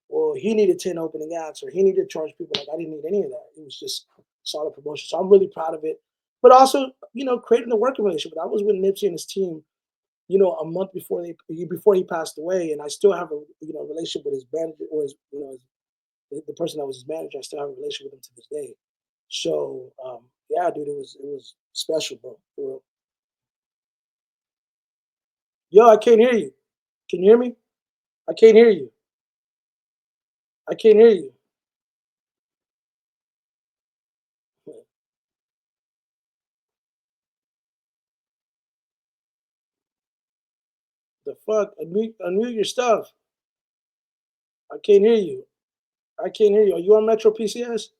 "Well, he needed 10 opening acts or he needed to charge people." Like, I didn't need any of that. It was just solid promotion. So I'm really proud of it. But also, creating a working relationship. I was with Nipsey and his team, a month before he passed away, and I still have a relationship with his manager or the person that was his manager. I still have a relationship with him to this day. So yeah, dude, it was special, bro. For real. Yo, I can't hear you. Can you hear me? I can't hear you. I can't hear you. The fuck? Unmute your stuff. I can't hear you. I can't hear you. Are you on Metro PCS?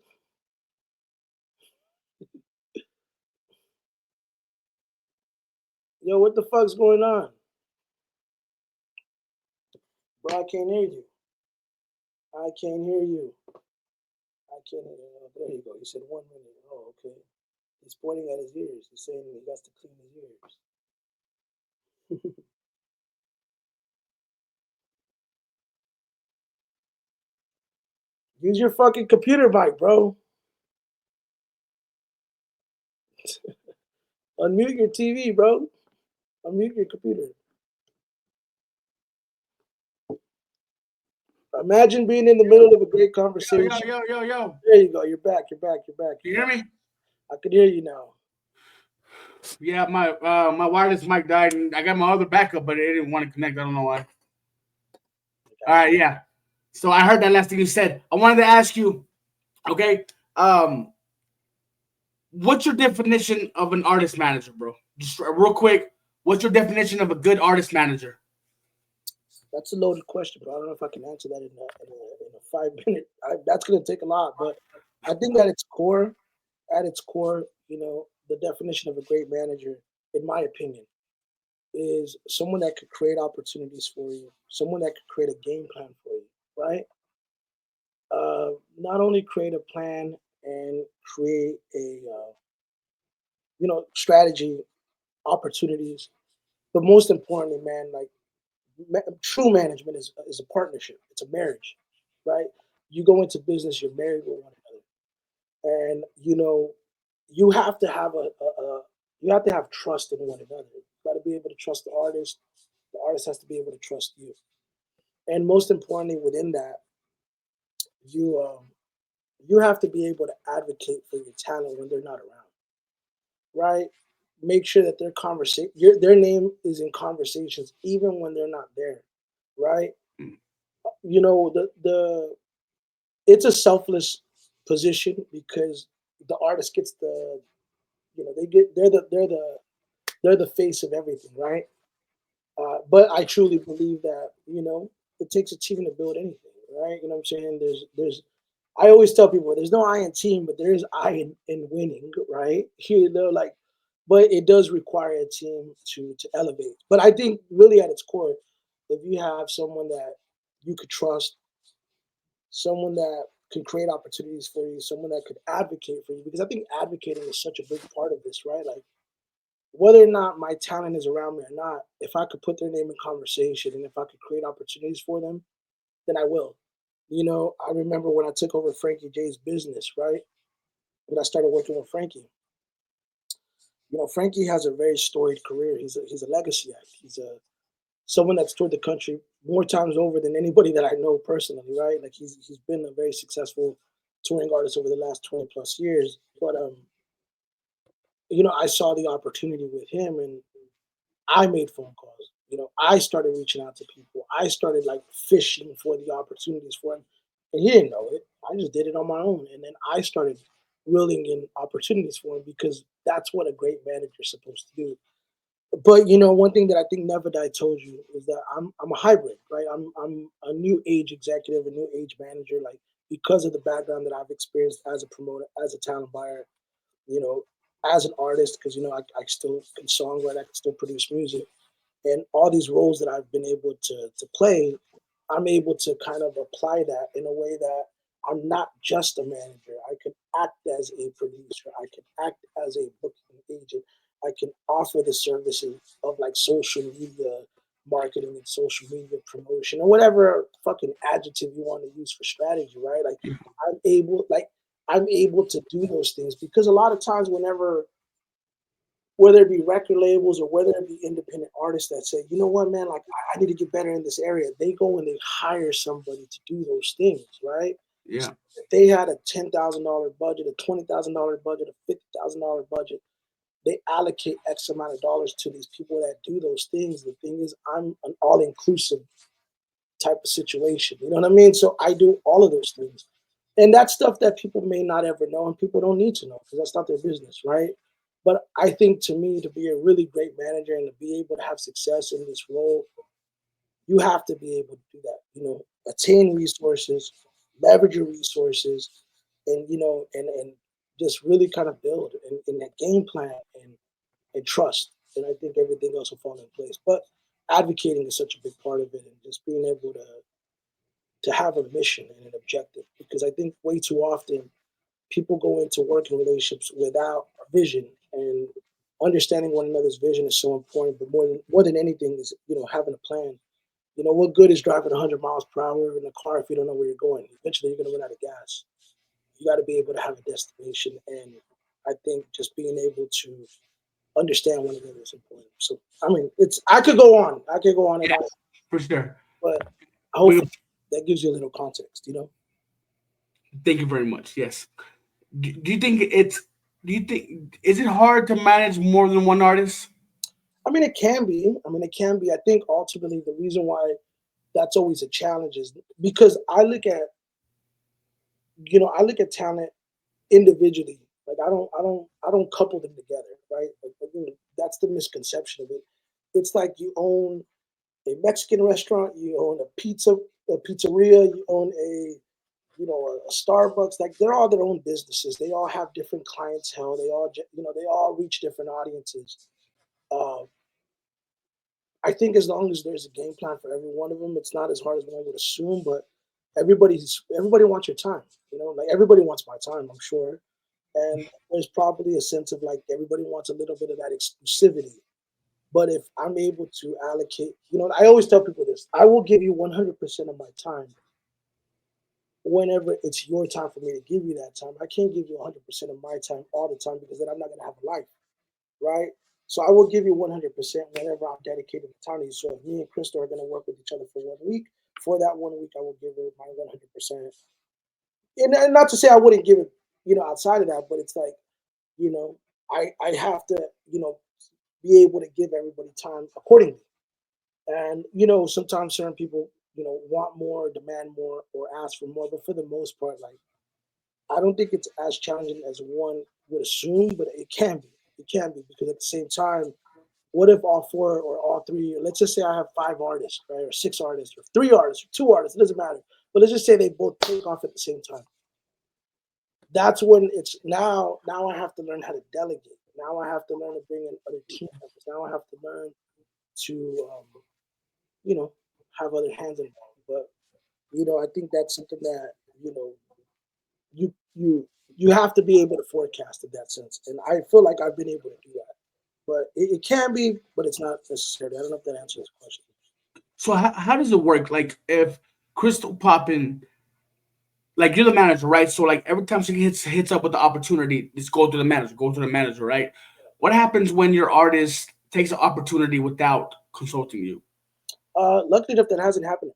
Yo, what the fuck's going on? Bro, I can't hear you. I can't hear you. I can't hear you. Oh, there you go. You said 1 minute. Oh, okay. He's pointing at his ears. He's saying he has to clean his ears. Use your fucking computer mic, bro. Unmute your TV, bro. Unmute your computer. Imagine being in the middle of a great conversation. Yo. There you go. You're back. You're back. You're back. You hear me? I can hear you now. Yeah, my wireless mic died, and I got my other backup, but it didn't want to connect. I don't know why. All right, yeah. So I heard that last thing you said. I wanted to ask you, okay, what's your definition of an artist manager, bro? Just real quick, what's your definition of a good artist manager? That's a loaded question, but I don't know if I can answer that in a 5 minute. That's going to take a lot, but I think at its core, the definition of a great manager, in my opinion, is someone that could create opportunities for you, someone that could create a game plan for you, right? Not only create a plan and create a strategy, opportunities, but most importantly, man, like true management is a partnership. It's a marriage, right? You go into business, you're married with one another, and you have to have you have to have trust in one another. You got to be able to trust the artist. The artist has to be able to trust you, and most importantly, within that, you you have to be able to advocate for your talent when they're not around, right? Make sure that their name is in conversations even when they're not there, right? The it's a selfless position because the artist gets they're the face of everything, right? But I truly believe that it takes a team to build anything, right? You know what I'm saying? I always tell people there's no I in team, but there is I in winning, right? Like, but it does require a team to elevate. But I think really at its core, if you have someone that you could trust, someone that can create opportunities for you, someone that could advocate for you, because I think advocating is such a big part of this, right? Like whether or not my talent is around me or not, if I could put their name in conversation and if I could create opportunities for them, then I will. I remember when I took over Frankie J's business, right? When I started working with Frankie, Frankie has a very storied career. He's a legacy act. He's a someone that's toured the country more times over than anybody that I know personally, right? Like he's been a very successful touring artist over the last 20 plus years. But I saw the opportunity with him and I made phone calls. I started reaching out to people. I started like fishing for the opportunities for him. And he didn't know it. I just did it on my own. And then I started reeling in opportunities for him because that's what a great manager is supposed to do. But one thing that I think Never Die told you is that I'm a hybrid, right? I'm a new age executive, a new age manager, like because of the background that I've experienced as a promoter, as a talent buyer, you know, as an artist, because I still can songwrite, I can still produce music, and all these roles that I've been able to play, I'm able to kind of apply that in a way that I'm not just a manager. I can act as a producer. I can act as a booking agent. I can offer the services of like social media marketing and social media promotion or whatever fucking adjective you want to use for strategy, right? I'm able to do those things because a lot of times whether it be record labels or whether it be independent artists that say, you know what, man, like I need to get better in this area, they go and they hire somebody to do those things, right? So Yeah. if they had a $10,000 budget, a $20,000 budget, a $50,000 budget, they allocate X amount of dollars to these people that do those things. The thing is, I'm an all inclusive type of situation. You know what I mean? So I do all of those things. And that's stuff that people may not ever know and people don't need to know because that's not their business, right? But I think to me, to be a really great manager and to be able to have success in this role, you have to be able to do that. Attain resources, leverage your resources, and and just really kind of build in that game plan and trust. And I think everything else will fall in place. But advocating is such a big part of it, and just being able to to have a mission and an objective. Because I think way too often people go into working relationships without a vision, and understanding one another's vision is so important. But more than anything is having a plan. What good is driving 100 miles per hour in a car if you don't know where you're going? Eventually, you're going to run out of gas. You got to be able to have a destination, and I think just being able to understand one another is important. So, I mean, it's I could go on, and on, Yes, for sure. but We, hopefully that gives you a little context. thank you very much. Yes. Do you think it's? Do you think is it hard to manage more than one artist? I mean, it can be. I think ultimately the reason why that's always a challenge is because I look at talent individually. Like I don't couple them together, right? Like, that's the misconception of it. It's like you own a Mexican restaurant, you own a pizzeria, you own a Starbucks. Like they're all their own businesses. They all have different clientele. They all reach different audiences. Uh, I think as long as there's a game plan for every one of them, it's not as hard as one would assume. But everybody wants your time. Like everybody wants my time. I'm sure, and there's probably a sense of like everybody wants a little bit of that exclusivity. But if I'm able to allocate, I always tell people this: I will give you 100% of my time whenever it's your time for me to give you that time. I can't give you 100% of my time all the time because then I'm not going to have a life, right? So I will give you 100% whenever I'm dedicated the time to you. So if me and Krystall are going to work with each other for 1 week, for that 1 week, I will give her my 100%. And not to say I wouldn't give it, outside of that, but it's like, you know, I have to, be able to give everybody time accordingly. And sometimes certain people, want more, demand more, or ask for more. But for the most part, like I don't think it's as challenging as one would assume, but it can be. It can be because at the same time, what if all four or all three? Let's just say I have five artists, right, or six artists, or three artists, or two artists. It doesn't matter. But let's just say they both take off at the same time. That's when it's now. Now I have to learn how to delegate. Now I have to learn to bring in other team members. Now I have to learn to, you know, have other hands involved. But I think that's something that you you you have to be able to forecast in that sense. And I feel like I've been able to do that. But it can be, but it's not necessarily. I don't know if that answers the question. So how does it work? Like if Krystall Poppin, like you're the manager, right? So like every time she hits up with the opportunity, just go to the manager, right? What happens when your artist takes an opportunity without consulting you? Luckily enough, that hasn't happened.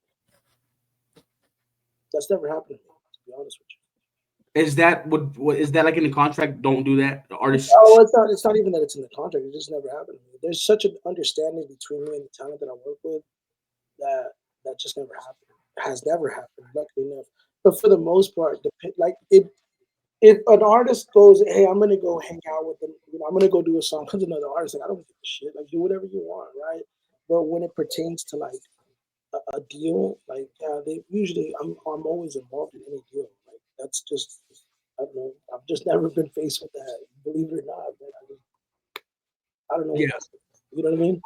That's never happened to me, to be honest with you. Is that what is that like in the contract? Don't do that. The Oh, artist. it's not. It's not even that it's in the contract. It just never happened to me. There's such an understanding between me and the talent that I work with that just never happened. Has never happened. Luckily enough. But for the most part, like if an artist goes, hey, I'm gonna go hang out with them, I'm gonna go do a song. Comes another artist, like I don't give a shit. Like do whatever you want, right? But when it pertains to like a deal, like they usually, I'm always involved in any deal. Like that's just, I don't know. I've just never been faced with that. Believe it or not, man. I don't know what Yeah. that's. You know what I mean?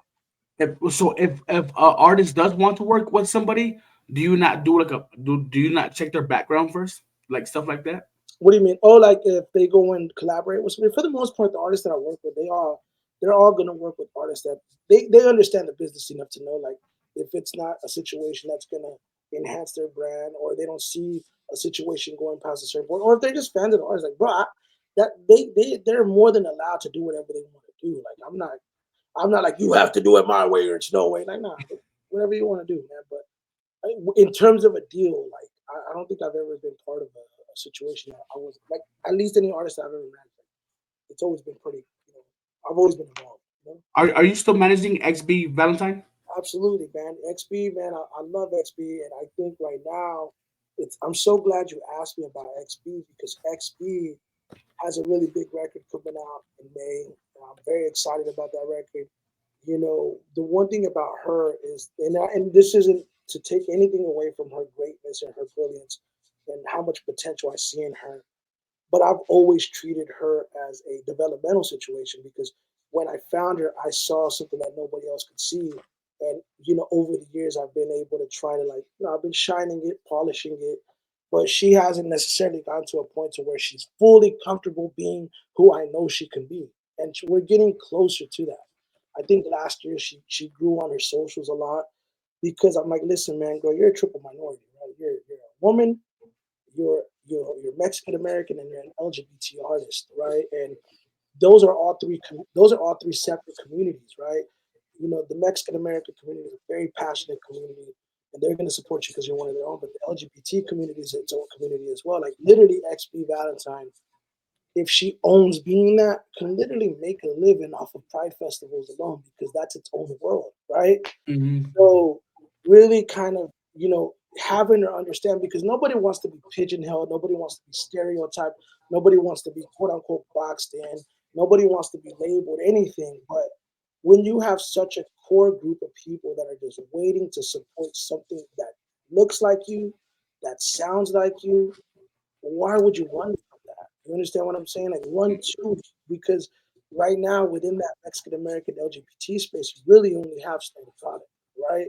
If an artist does want to work with somebody, do you not do like a do you not check their background first, like stuff like that? What do you mean? Oh, like if they go and collaborate with somebody. For the most part, the artists that I work with, they're all gonna work with artists that they understand the business enough to know like if it's not a situation that's gonna enhance their brand, or they don't see a situation going past a certain point, or if they're just fans of the artist, like bro, that they're more than allowed to do whatever they want to do. Like I'm not like you have to do it my way or it's no way. Like nah, whatever you want to do, man. But in terms of a deal, like I don't think I've ever been part of a situation that I was like at least any artist I've ever met. Like, it's always been pretty. I've always been involved. Are you still managing XB Valentine? Absolutely, man. XB, man, I love XB, and I think right now, I'm so glad you asked me about XB because XB has a really big record coming out in May. And I'm very excited about that record. The one thing about her is, and this isn't to take anything away from her greatness and her brilliance and how much potential I see in her, but I've always treated her as a developmental situation because when I found her, I saw something that nobody else could see. And over the years, I've been able to try to I've been shining it, polishing it, but she hasn't necessarily gotten to a point to where she's fully comfortable being who I know she can be, and we're getting closer to that. I think last year she grew on her socials a lot because I'm like, listen, man, girl, you're a triple minority, right? You're a woman, you're Mexican American, and you're an LGBT artist, right? And those are all three separate communities, right? The Mexican American community is a very passionate community, and they're going to support you because you're one of their own. But the LGBT community is its own community as well. Like literally, XB Valentine, if she owns being that, can literally make a living off of Pride festivals alone because that's its own world, right? Hmm. So really kind of, having her understand because nobody wants to be pigeonholed, nobody wants to be stereotyped, nobody wants to be quote unquote boxed in, nobody wants to be labeled anything. But when you have such a core group of people that are just waiting to support something that looks like you, that sounds like you, why would you run from that? You understand what I'm saying? Like run to because right now within that Mexican American LGBT space, you really only have Stone Product, right?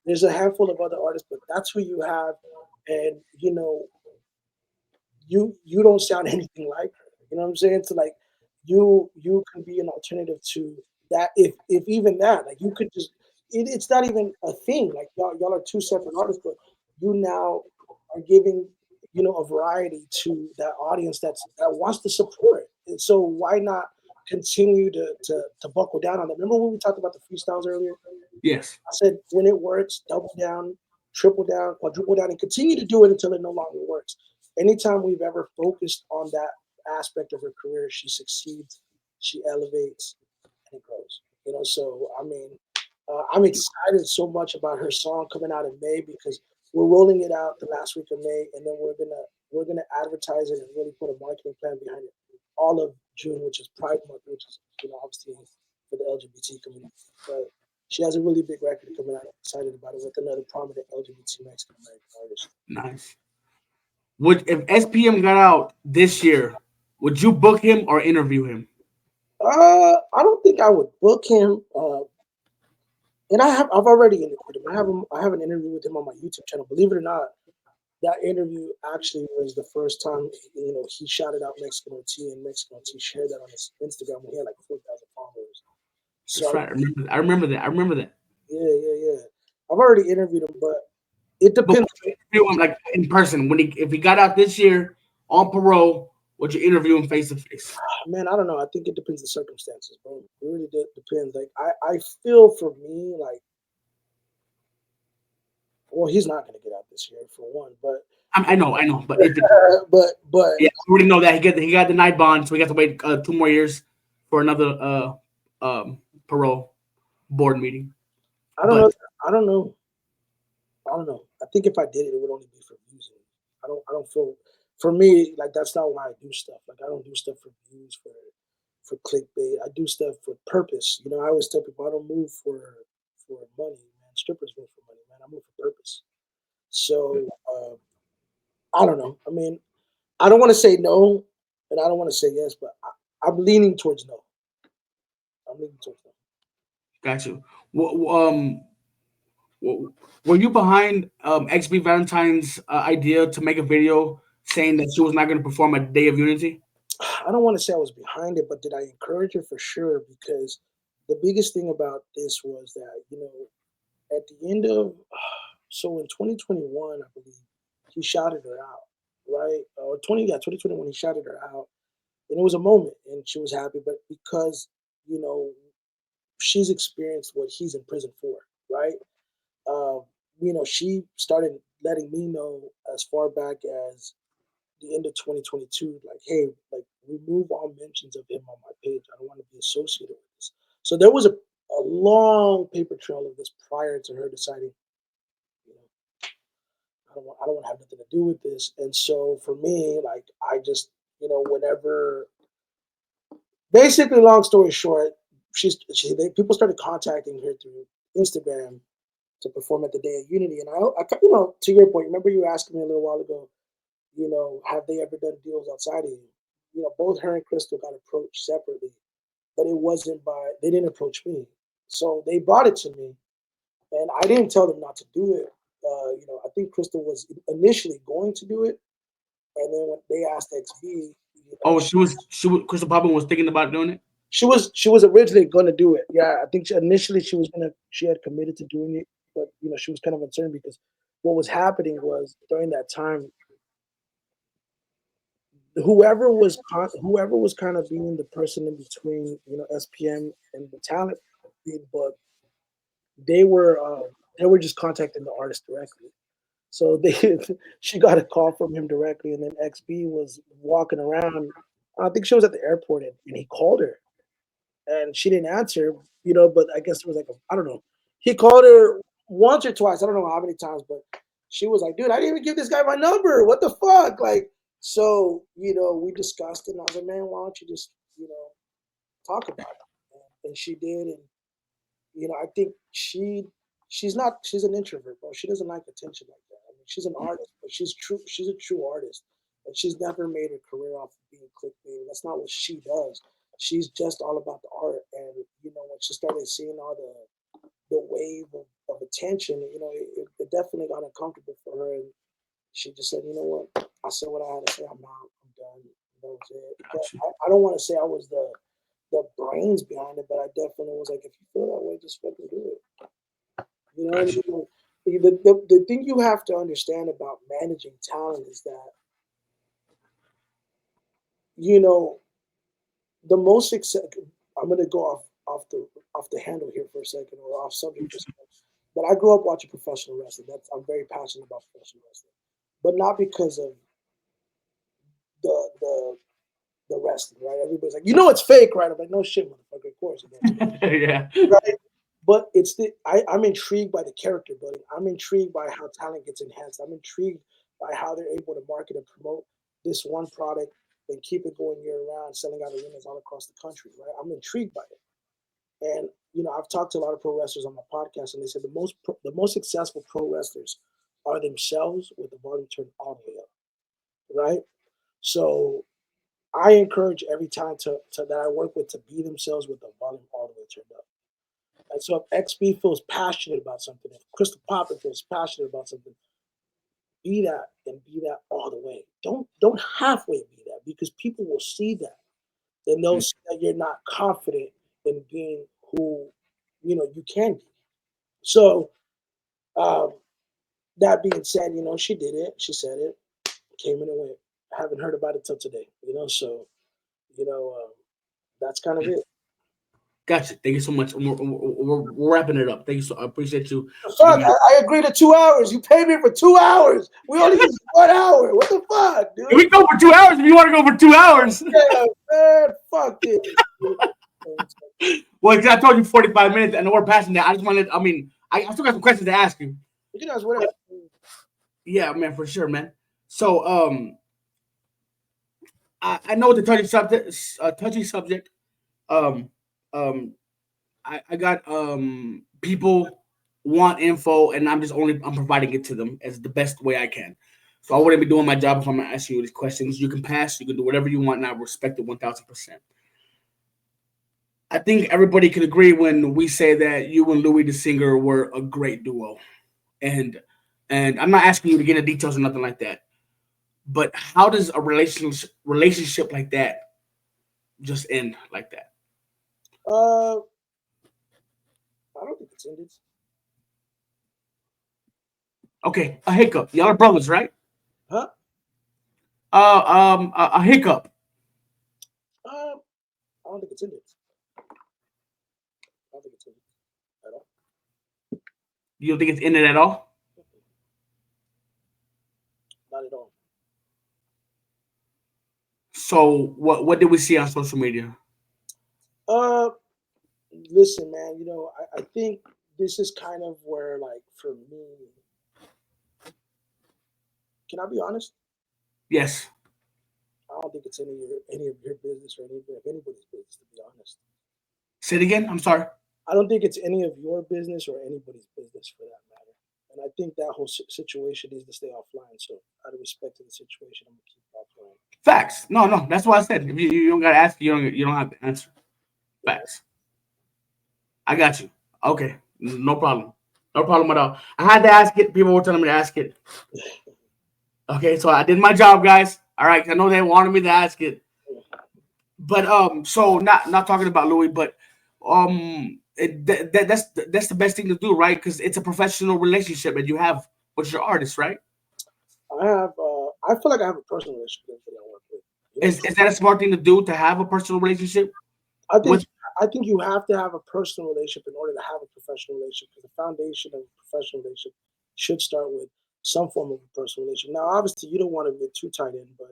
There's a handful of other artists, but that's who you have. And you don't sound anything like her. You know what I'm saying? So like you can be an alternative to that if even that. Like you could just it's not even a thing. Like y'all are two separate artists, but you now are giving a variety to that audience that wants to support. And so why not continue to buckle down on that? Remember when we talked about the freestyles earlier? Yes. I said when it works, double down, triple down, quadruple down, and continue to do it until it no longer works. Anytime we've ever focused on that aspect of her career, she succeeds, she elevates, and it grows. So I mean, I'm excited so much about her song coming out in May because we're rolling it out the last week of May, and then we're gonna advertise it and really put a marketing plan behind it all of June, which is Pride Month, which is obviously for the LGBT community. But she has a really big record coming out. I'm excited about it with another prominent LGBT Mexican American artist. Nice. Would if SPM got out this year, would you book him or interview him? I don't think I would book him. And I've already interviewed him. I have an interview with him on my YouTube channel. Believe it or not, that interview actually was the first time he shouted out Mexican OT and Mexican OT shared that on his Instagram when he had like 4,000 followers. So That's right. I remember that. I remember that. yeah. I've already interviewed him, but it But depends. would you interview him like in person when if he got out this year on parole? Would you interview him face to face? Man, I don't know. I think it depends on the circumstances, bro. It really depends. Like I feel for me, like well, he's not gonna get out this year for one, but I know. But if it, but yeah, I already know that he got denied bond, so we got to wait 2 more years for another parole board meeting. I don't know. But I don't know. I don't know. I think if I did it, it would only be for views. I don't feel for me like that's not why I do stuff. Like I don't do stuff for views for clickbait. I do stuff for purpose. I always tell people I don't move for money, man. Strippers move for money, man. I move for purpose. So I don't know. I mean, I don't want to say no, and I don't want to say yes, but I'm leaning towards no. I'm leaning towards no. got you. Were you behind XB Valentine's idea to make a video saying that she was not going to perform at Day of Unity? I don't want to say I was behind it, but did I encourage her for sure? Because the biggest thing about this was that at the end of so in 2021, I believe he shouted her out, right? Or 2021, he shouted her out, and it was a moment, and she was happy. But because you know she's experienced what he's in prison for, right? Um, she started letting me know as far back as the end of 2022, like, hey, like remove all mentions of him on my page. I don't want to be associated with this. So there was a long paper trail of this prior to her deciding, you know, I don't want to have nothing to do with this. And so for me, like I just, whenever basically long story short, people started contacting her through Instagram to perform at the Day of Unity. And to your point, remember you asking me a little while ago, have they ever done deals outside of you? Both her and Krystall got approached separately, but it wasn't they didn't approach me. So they brought it to me. and I didn't tell them not to do it. I think Krystall was initially going to do it, and then when they asked XB, Oh, Krystall Poppin was thinking about doing it. she was originally going to do it. Yeah, I think initially she had committed to doing it, but she was kind of uncertain because what was happening was during that time, whoever was kind of being the person in between, SPM and the talent being booked, they were just contacting the artist directly. So she got a call from him directly, and then XB was walking around. I think she was at the airport, and he called her, and she didn't answer. But I guess it was like I don't know. He called her once or twice. I don't know how many times, but she was like, "Dude, I didn't even give this guy my number. What the fuck?" Like, so we discussed it, and I was like, "Man, why don't you just talk about it?" And she did, and I think she's an introvert, bro. She doesn't like attention like that. I mean, she's an artist, but she's a true artist. And she's never made her career off of being clickbait. That's not what she does. She's just all about the art. And when she started seeing all the wave of attention, it definitely got uncomfortable for her. And she just said, "You know what? I said what I had to say. I'm out. I'm done. That was it." But I don't want to say I was the brains behind it, but I definitely was like, if you feel that way, just fucking do it. You know what I mean? The thing you have to understand about managing talent is that, the most success. I'm gonna go off the handle here for a second, or off subject for a second. But I grew up watching professional wrestling. I'm very passionate about professional wrestling, but not because of the the the wrestling, right? Everybody's like, it's fake, right? I'm like, no shit, motherfucker. Of course, Yeah. right? But I'm intrigued by the character building. I'm intrigued by how talent gets enhanced. I'm intrigued by how they're able to market and promote this one product and keep it going year round, selling out arenas all across the country. Right? I'm intrigued by it. And I've talked to a lot of pro wrestlers on my podcast, and they said the most successful pro wrestlers are themselves with the volume turned all the way up. Right? So I encourage every talent that I work with to be themselves with the volume all the way turned up. And so if XB feels passionate about something, if Krystall Poppin feels passionate about something, be that and be that all the way. Don't halfway be that, because people will see that and they'll see that you're not confident in being who you can be. So um, that being said, she did it. She said it. Came in and went. I haven't heard about it till today. So you know um, that's kind of it. Gotcha. Thank you so much. We're wrapping it up. Thank you so. I appreciate you. Fuck, I agreed to 2 hours. You paid me for 2 hours. We only used 1 hour. What the fuck, dude? We go for 2 hours if you want to go for 2 hours. Yeah, man. Fuck this. Well, I told you 45 minutes, and we're passing that. I just wanted. I mean, I still got some questions to ask you. You guys, whatever. Yeah, man, for sure, man. So, I know it's a touchy subject. Touchy subject. Um, um, I got people want info, and I'm providing it to them as the best way I can. So I wouldn't be doing my job if I'm not asking you these questions. You can pass, you can do whatever you want, and I respect it 1,000%. I think everybody can agree when we say that you and Louie the singer were a great duo, and I'm not asking you to get into details or nothing like that. But how does a relationship like that just end like that? Uh, I don't think it's ended. Okay, a hiccup. Y'all are brothers, right? Huh? A hiccup. I don't think it's ended. I don't think it's ended at all. You don't think it's ended at all? Not at all. So what did we see on social media? Uh, Listen, man. I think this is kind of where, like, for me, can I be honest? Yes. I don't think it's any of your business or any of anybody's business, to be honest. Say it again. I'm sorry. I don't think it's any of your business or anybody's business for that matter. And I think that whole situation needs to stay offline. So, out of respect to the situation, I'm gonna keep it offline. Facts. No. That's what I said. If you don't gotta ask, you don't have to answer. Yeah. Facts. I got you. Okay. No problem. No problem at all. I had to ask it. People were telling me to ask it. Okay, so I did my job, guys. All right, I know they wanted me to ask it, but so not talking about Louis, but that's the best thing to do, right? Because it's a professional relationship that you have with your artist, right? I feel like I have a personal relationship with everybody I work with. You know, Is that a smart thing to do to have a personal relationship I think with? I think you have to have a personal relationship in order to have a professional relationship. Because the foundation of a professional relationship should start with some form of a personal relationship. Now, obviously, you don't want to get too tied in, but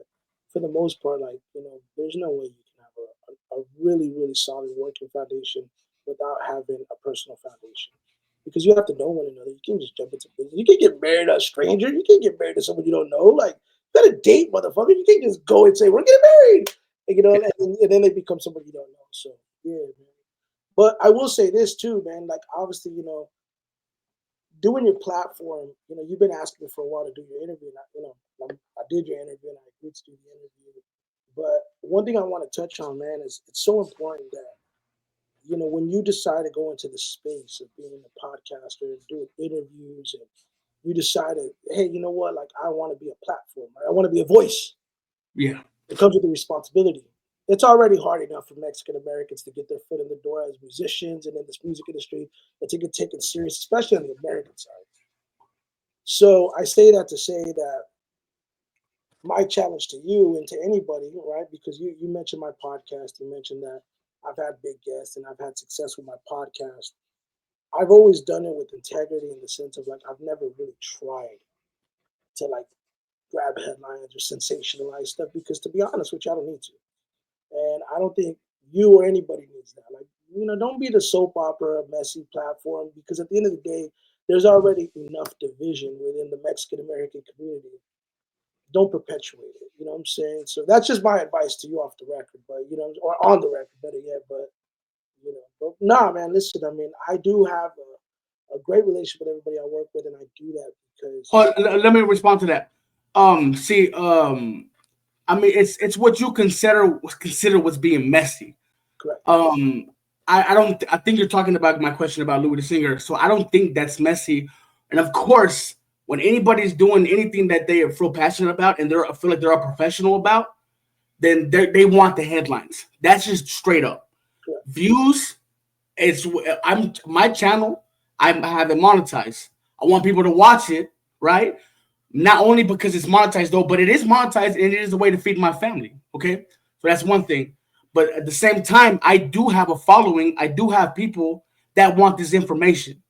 for the most part, like there's no way you can have a really solid working foundation without having a personal foundation. Because you have to know one another. You can't just jump into business. You can't get married to a stranger. You can't get married to someone you don't know. Like you got to date, motherfucker. You can't just go and say we're getting married. Like, and then they become somebody you don't know. So yeah, man. But I will say this too, man. Like obviously, doing your platform. You've been asking me for a while to do your interview. And I did your interview and I agreed to do the interview. But one thing I want to touch on, man, is it's so important that when you decide to go into the space of being a podcaster and doing interviews, and you decided, hey, you know what? Like I want to be a platform. Right? I want to be a voice. Yeah, It comes with the responsibility. It's already hard enough for Mexican Americans to get their foot in the door as musicians and in this music industry and to get taken serious, especially on the American side. So I say that to say that my challenge to you and to anybody, right? Because you mentioned my podcast, you mentioned that I've had big guests and I've had success with my podcast. I've always done it with integrity in the sense of like I've never really tried to like grab headlines or sensationalize stuff because to be honest with you, I don't need to. And I don't think you or anybody needs that. Like, don't be the soap opera messy platform because at the end of the day, there's already enough division within the Mexican American community. Don't perpetuate it. You know what I'm saying? So that's just my advice to you off the record, but or on the record, better yet. But nah, man. Listen, I mean, I do have a great relationship with everybody I work with, and I do that because Hold let me respond to that. See, I mean, it's what you consider what's being messy. correct. Um, I don't. I think you're talking about my question about Louis the singer. So I don't think that's messy. And of course, when anybody's doing anything that they feel passionate about and they feel like they're a professional about, then they want the headlines. That's just straight up Correct. views. It's I'm my channel. I have it monetized. I want people to watch it, right? Not only because it's monetized though, but it is monetized and it is a way to feed my family. Okay, so that's one thing. But at the same time, I do have a following. I do have people that want this information.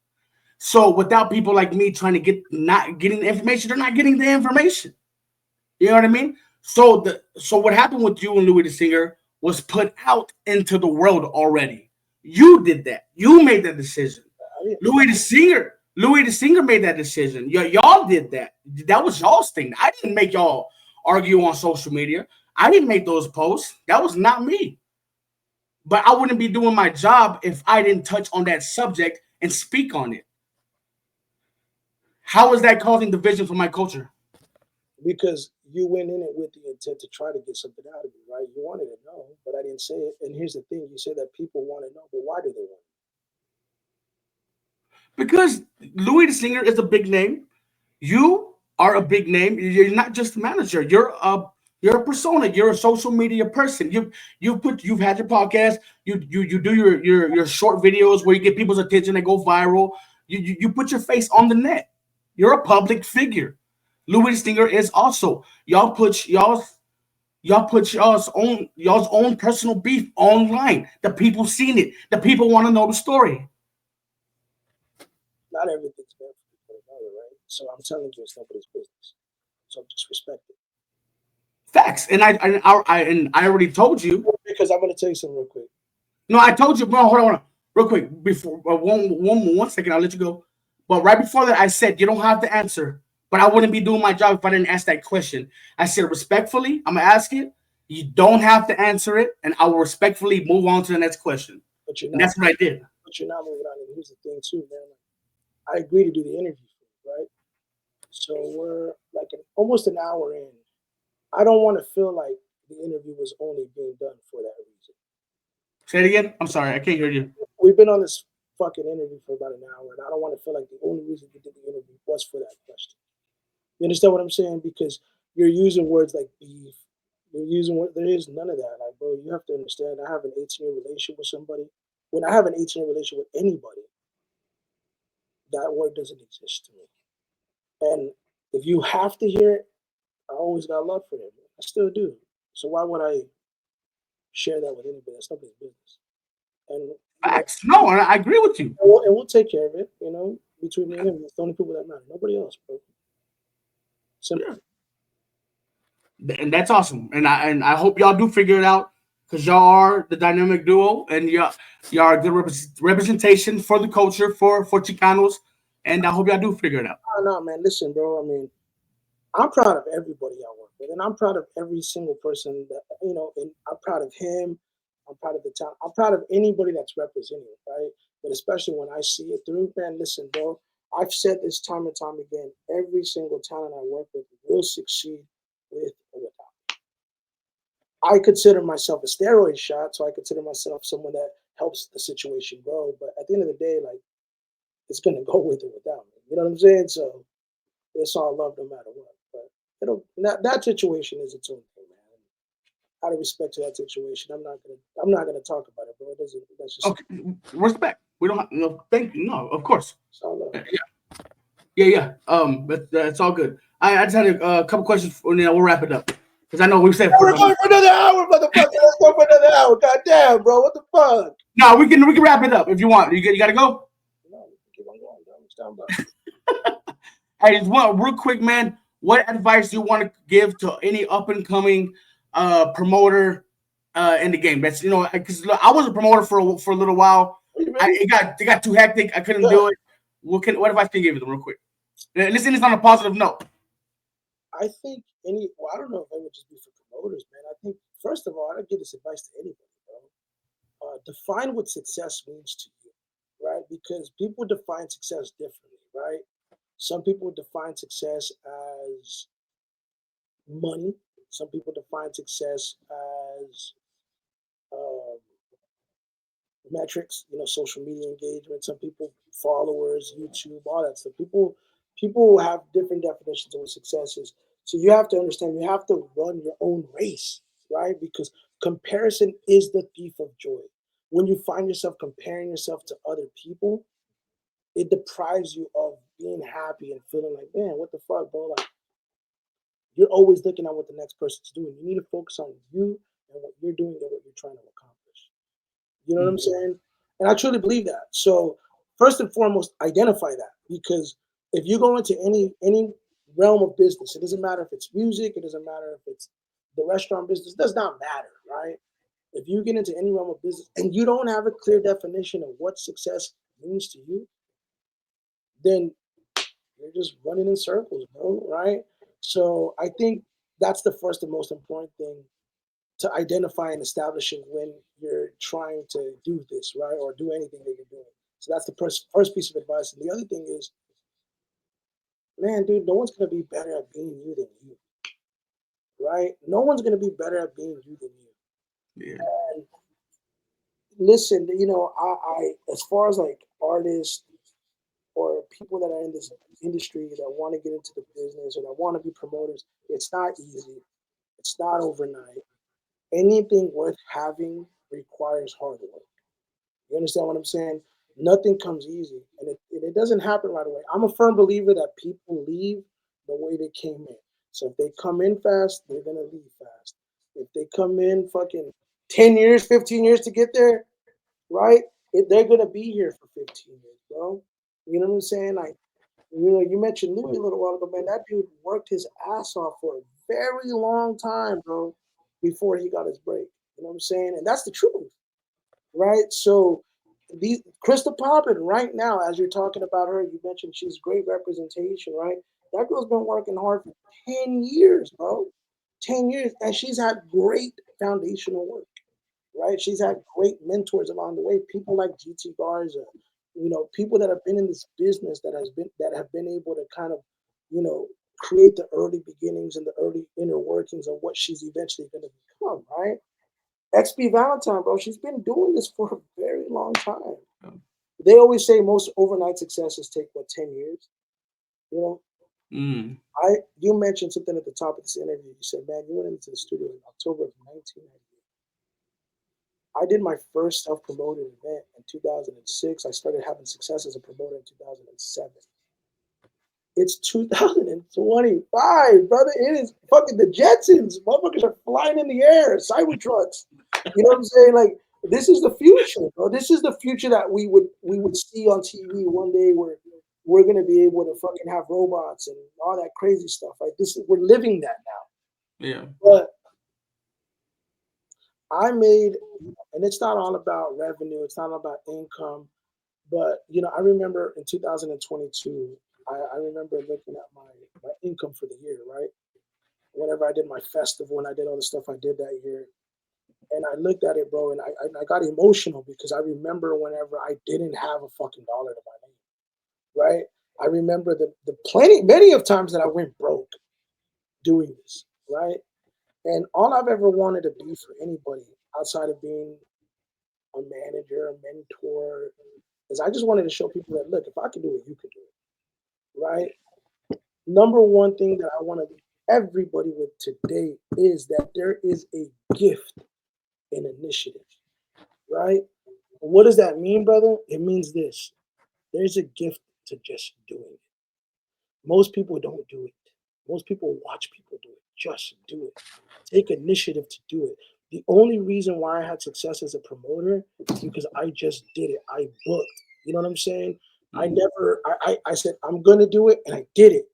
So without people like me trying to not getting the information, they're not getting the information. You know what I mean? So what happened with you and Louis the Singer was put out into the world already. You did that. You made that decision. Yeah. Louis the Singer made that decision. Y'all did that. That was y'all's thing. I didn't make y'all argue on social media. I didn't make those posts. That was not me. But I wouldn't be doing my job if I didn't touch on that subject and speak on it. How is that causing division for my culture? Because you went in it with the intent to try to get something out of me, right? You wanted to know, but I didn't say it. And here's the thing: you say that people want to know, but why do they want Because Louis the Singer is a big name. You are a big name. You're not just a manager. You're a persona. You're a social media person. You've had your podcast. You do your short videos where you get people's attention and go viral. You put your face on the net. You're a public figure. Louis the Singer is also. Y'all put y'all's own personal beef online. The people seen it. The people want to know the story. it? Not everything's meant for another, right? So I'm telling you, it's nobody's business. So just respect it. Facts. And I already told you. Because I'm going to tell you something real quick. No, I told you, bro. Hold on, real quick. Before one second, I'll let you go. But right before that, I said you don't have to answer. But I wouldn't be doing my job if I didn't ask that question. I said respectfully, I'm gonna ask it. You don't have to answer it, and I will respectfully move on to the next question. But you're And not. that's what I did. But you're not moving on. And here's the thing, too, man. I agree to do the interview, right? So we're like almost an hour in. I don't want to feel like the interview was only being done for that reason. Say it again. I'm sorry, I can't hear you. We've been on this fucking interview for about an hour, and I don't want to feel like the only reason you did the interview was for that question. You understand what I'm saying? Because you're using words like beef. You're using what there is none of that. Like, bro, you have to understand. I have an 18-year relationship with somebody. When I have an 18-year relationship with anybody, that word doesn't exist to me. And if you have to hear it, I always got love for him. I still do. So why would I share that with anybody? That's nobody's business. And Facts. No, I agree with you. we'll take care of it. Between me and him, it's the only people that matter. Nobody else, bro. Yeah. Simple. And that's awesome. And I hope y'all do figure it out because y'all are the dynamic duo and y'all are good representation for the culture for Chicanos. And I hope y'all do figure it out. Oh, no, man. Listen, bro. I mean, I'm proud of everybody I work with, and I'm proud of every single person and I'm proud of him. I'm proud of the town. I'm proud of anybody that's representing, right? But especially when I see it through, man, listen, bro, I've said this time and time again, every single talent I work with will succeed with or without. I consider myself a steroid shot, so I consider myself someone that helps the situation grow. But at the end of the day, like, it's gonna go with or without me. You know what I'm saying? So it's all love no matter what. But that situation is its own thing, man. Out of respect to that situation, I'm not gonna talk about it, bro. It doesn't. That's just Okay, respect. We don't have, no, thank you. No, of course. it's all love. Yeah. But it's all good. I just had a couple questions and then we'll wrap it up. Because I know we've said We're 45 going minutes. for another hour, motherfucker. Let's go for another hour. God damn, bro. What the fuck? No, we can wrap it up if you want. You gotta go? No, keep on going, bro. What's down, bro? Hey, just one real quick, man. What advice do you want to give to any up and coming promoter in the game? That's because I was a promoter for a little while. Are you ready? It got too hectic. I couldn't Yeah. do it. What advice can you give them real quick? Listen, it's on a positive note. I think I don't know if it would just be for promoters, man. I think first of all, I'd give this advice to anybody, bro. Define what success means to you, right? Because people define success differently, right? Some people define success as money. Some people define success as um, metrics, social media engagement. Some people followers, YouTube, all that stuff. People have different definitions of what success is. So you have to understand you have to run your own race, right? Because comparison is the thief of joy. When you find yourself comparing yourself to other people, it deprives you of being happy and feeling like, man, what the fuck, bro? Like you're always looking at what the next person's doing. You need to focus on you and what you're doing and what you're trying to accomplish. You know what I'm Mhm. saying? And I truly believe that. So first and foremost, identify that because if you go into any realm of business, it doesn't matter if it's music, it doesn't matter if it's the restaurant business, it does not matter, right? If you get into any realm of business and you don't have a clear definition of what success means to you, then you're just running in circles, bro, right? So I think that's the first and most important thing to identify and establishing when you're trying to do this, right? Or do anything that you're doing. So that's the first piece of advice. And the other thing is, man, dude, no one's going to be better at being you than you, right? No one's going to be better at being you than you. Yeah. And listen, as far as like artists or people that are in this industry that want to get into the business or that want to be promoters, it's not easy. It's not overnight. Anything worth having requires hard work. You understand what I'm saying? Nothing comes easy, and it doesn't happen right away. I'm a firm believer that people leave the way they came in. So if they come in fast, they're gonna leave fast. If they come in fucking 10 years, 15 years to get there, right? They're gonna be here for 15 years, bro. You know what I'm saying? Like, you mentioned Louie a little while ago, man. That dude worked his ass off for a very long time, bro, before he got his break. You know what I'm saying? And that's the truth, right? So these Krystall Poppin right now, as you're talking about her, you mentioned she's great representation, right? That girl's been working hard for 10 years, bro. 10 years. And she's had great foundational work, right? She's had great mentors along the way. People like GT Garza, people that have been in this business that have been able to kind of, create the early beginnings and the early inner workings of what she's eventually going to become, right? XP Valentine, bro, she's been doing this for a very long time. They always say most overnight successes take what 10 years. You know, Mm. you mentioned something at the top of this interview. You said, "Man, you went into the studio in October of 1998." I did my first self-promoted event in 2006. I started having success as a promoter in 2007. It's 2025, brother. It is fucking the Jetsons. Motherfuckers are flying in the air, Cybertrucks. You know what I'm saying? Like this is the future, bro. This is the future that we would see on TV one day, where we're gonna be able to fucking have robots and all that crazy stuff. Like this is we're living that now. Yeah. But I made, and it's not all about revenue. It's not all about income. But I remember in 2022, I remember looking at my income for the year, right? Whenever I did my festival and I did all the stuff I did that year, and I looked at it, bro, and I got emotional because I remember whenever I didn't have a fucking dollar to my name, right? I remember the many of times that I went broke doing this, right? And all I've ever wanted to be for anybody outside of being a manager, a mentor, is I just wanted to show people that, look, if I can do it, you can do it, right? Number one thing that I want to leave everybody with today is that there is a gift in initiative, right? What does that mean, brother? It means this: there's a gift to just doing it. Most people don't do it. Most people watch people do it. Just do it. Take initiative to do it. The only reason why I had success as a promoter is because I just did it. I booked. You know what I'm saying? I Mm. never. I said I'm gonna do it, and I did it.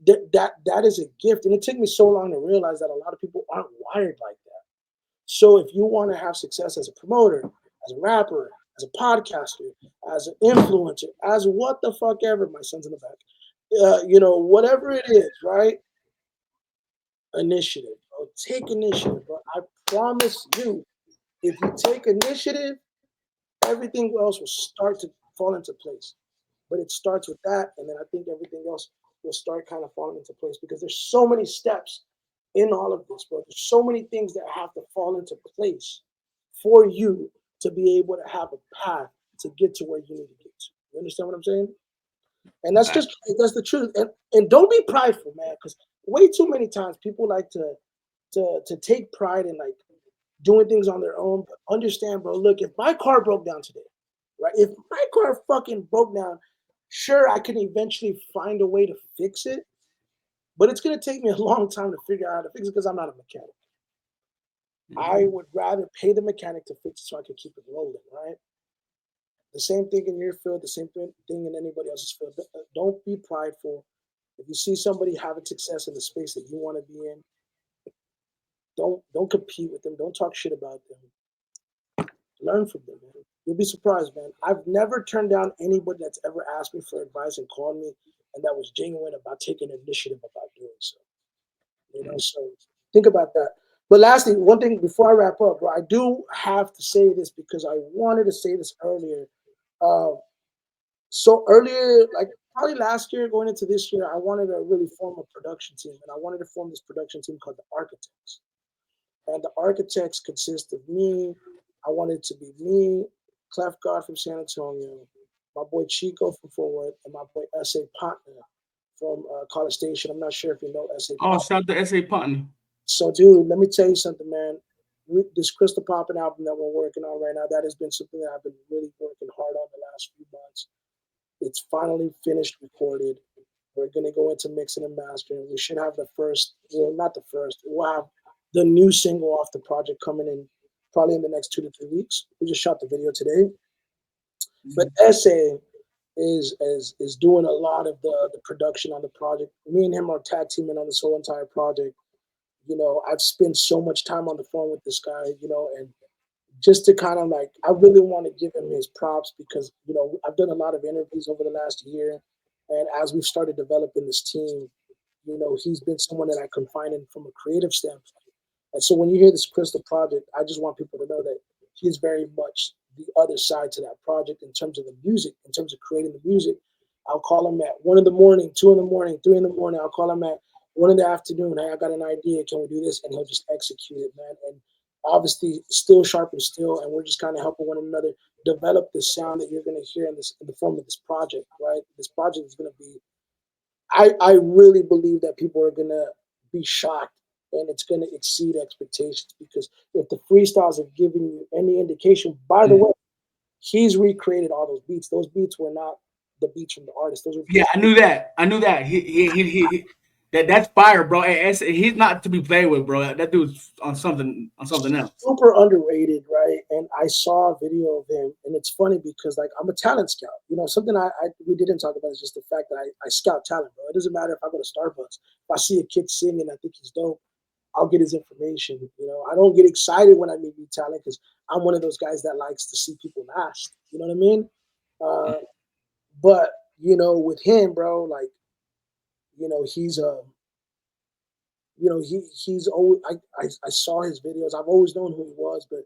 That is a gift, and it took me so long to realize that a lot of people aren't wired like that. So if you want to have success as a promoter, as a rapper, as a podcaster, as an influencer, as what the fuck ever, my son's in the back, whatever it is, right? Initiative, bro. Take initiative, bro. I promise you, if you take initiative, everything else will start to fall into place. But it starts with that, and then I think everything else will start kind of falling into place because there's so many steps in all of this, bro. There's so many things that have to fall into place for you to be able to have a path to get to where you need to get to. You understand what I'm saying? And that's I, just that's the truth. And don't be prideful, man, because way too many times people like to take pride in like doing things on their own. But understand, bro. Look, if my car broke down today, right? If my car fucking broke down, sure, I can eventually find a way to fix it, but it's gonna take me a long time to figure out how to fix it because I'm not a mechanic. I mhm. would rather pay the mechanic to fix it so I can keep it rolling, right? The same thing in your field, the same thing in anybody else's field. Don't be prideful. If you see somebody having success in the space that you want to be in, don't compete with them. Don't talk shit about them. Learn from them, man. You'll be surprised, man. I've never turned down anybody that's ever asked me for advice and called me, and that was genuine about taking initiative about doing so. So think about that. But lastly, one thing before I wrap up, bro, I do have to say this because I wanted to say this earlier. Uh, so earlier, like probably last year, going into this year, I wanted to really form a production team, and I wanted to form this production team called the Architects. And the Architects consist of me. I wanted it to be me, Clef God from San Antonio, my boy Chico from Fort Worth, and my boy S.A. Partner from College Station. I'm not sure if you know S.A. Oh, shout out to SA Putton. So, dude, let me tell you something, man. This Krystall Poppin album that we're working on right now, that has been something that I've been really working hard on the last few months. It's finally finished, recorded. We're gonna go into mixing and mastering. We should have the first, well, not the first. We'll have the new single off the project coming in probably in the next 2 to 3 weeks. We just shot the video today. But Mhm. SA is doing a lot of the production on the project. Me and him are tag teaming on this whole entire project. I've spent so much time on the phone with this guy, and just to kind of like, I really want to give him his props because, I've done a lot of interviews over the last year. And as we've started developing this team, he's been someone that I confide in from a creative standpoint. And so when you hear this Krystall project, I just want people to know that he's very much the other side to that project in terms of the music, in terms of creating the music. I'll call him at 1 in the morning, 2 in the morning, 3 in the morning. I'll call him at 1 in the afternoon. Hey, I got an idea. Can we do this? And he'll just execute it, man. And obviously, still sharp and still, and we're just kind of helping one another develop this sound that you're gonna hear in the form of this project, right? This project is gonna be. I really believe that people are gonna be shocked and it's gonna exceed expectations because if the freestyles have given you any indication, by the Mm. way, he's recreated all those beats. Those beats were not the beats from the artist. Those were Yeah, beats I knew that. I knew that. That's fire, bro. He's not to be played with, bro. That dude's on something else. super underrated, right? And I saw a video of him, and it's funny because like I'm a talent scout. You know, something I we didn't talk about is just the fact that I scout talent, bro. It doesn't matter if I go to Starbucks. If I see a kid singing, I think he's dope. I'll get his information. You know, I don't get excited when I meet new talent because I'm one of those guys that likes to see people last. You know what I mean? Uh, but you know, with him, bro, like you know, he's always I saw his videos. I've always known who he was, but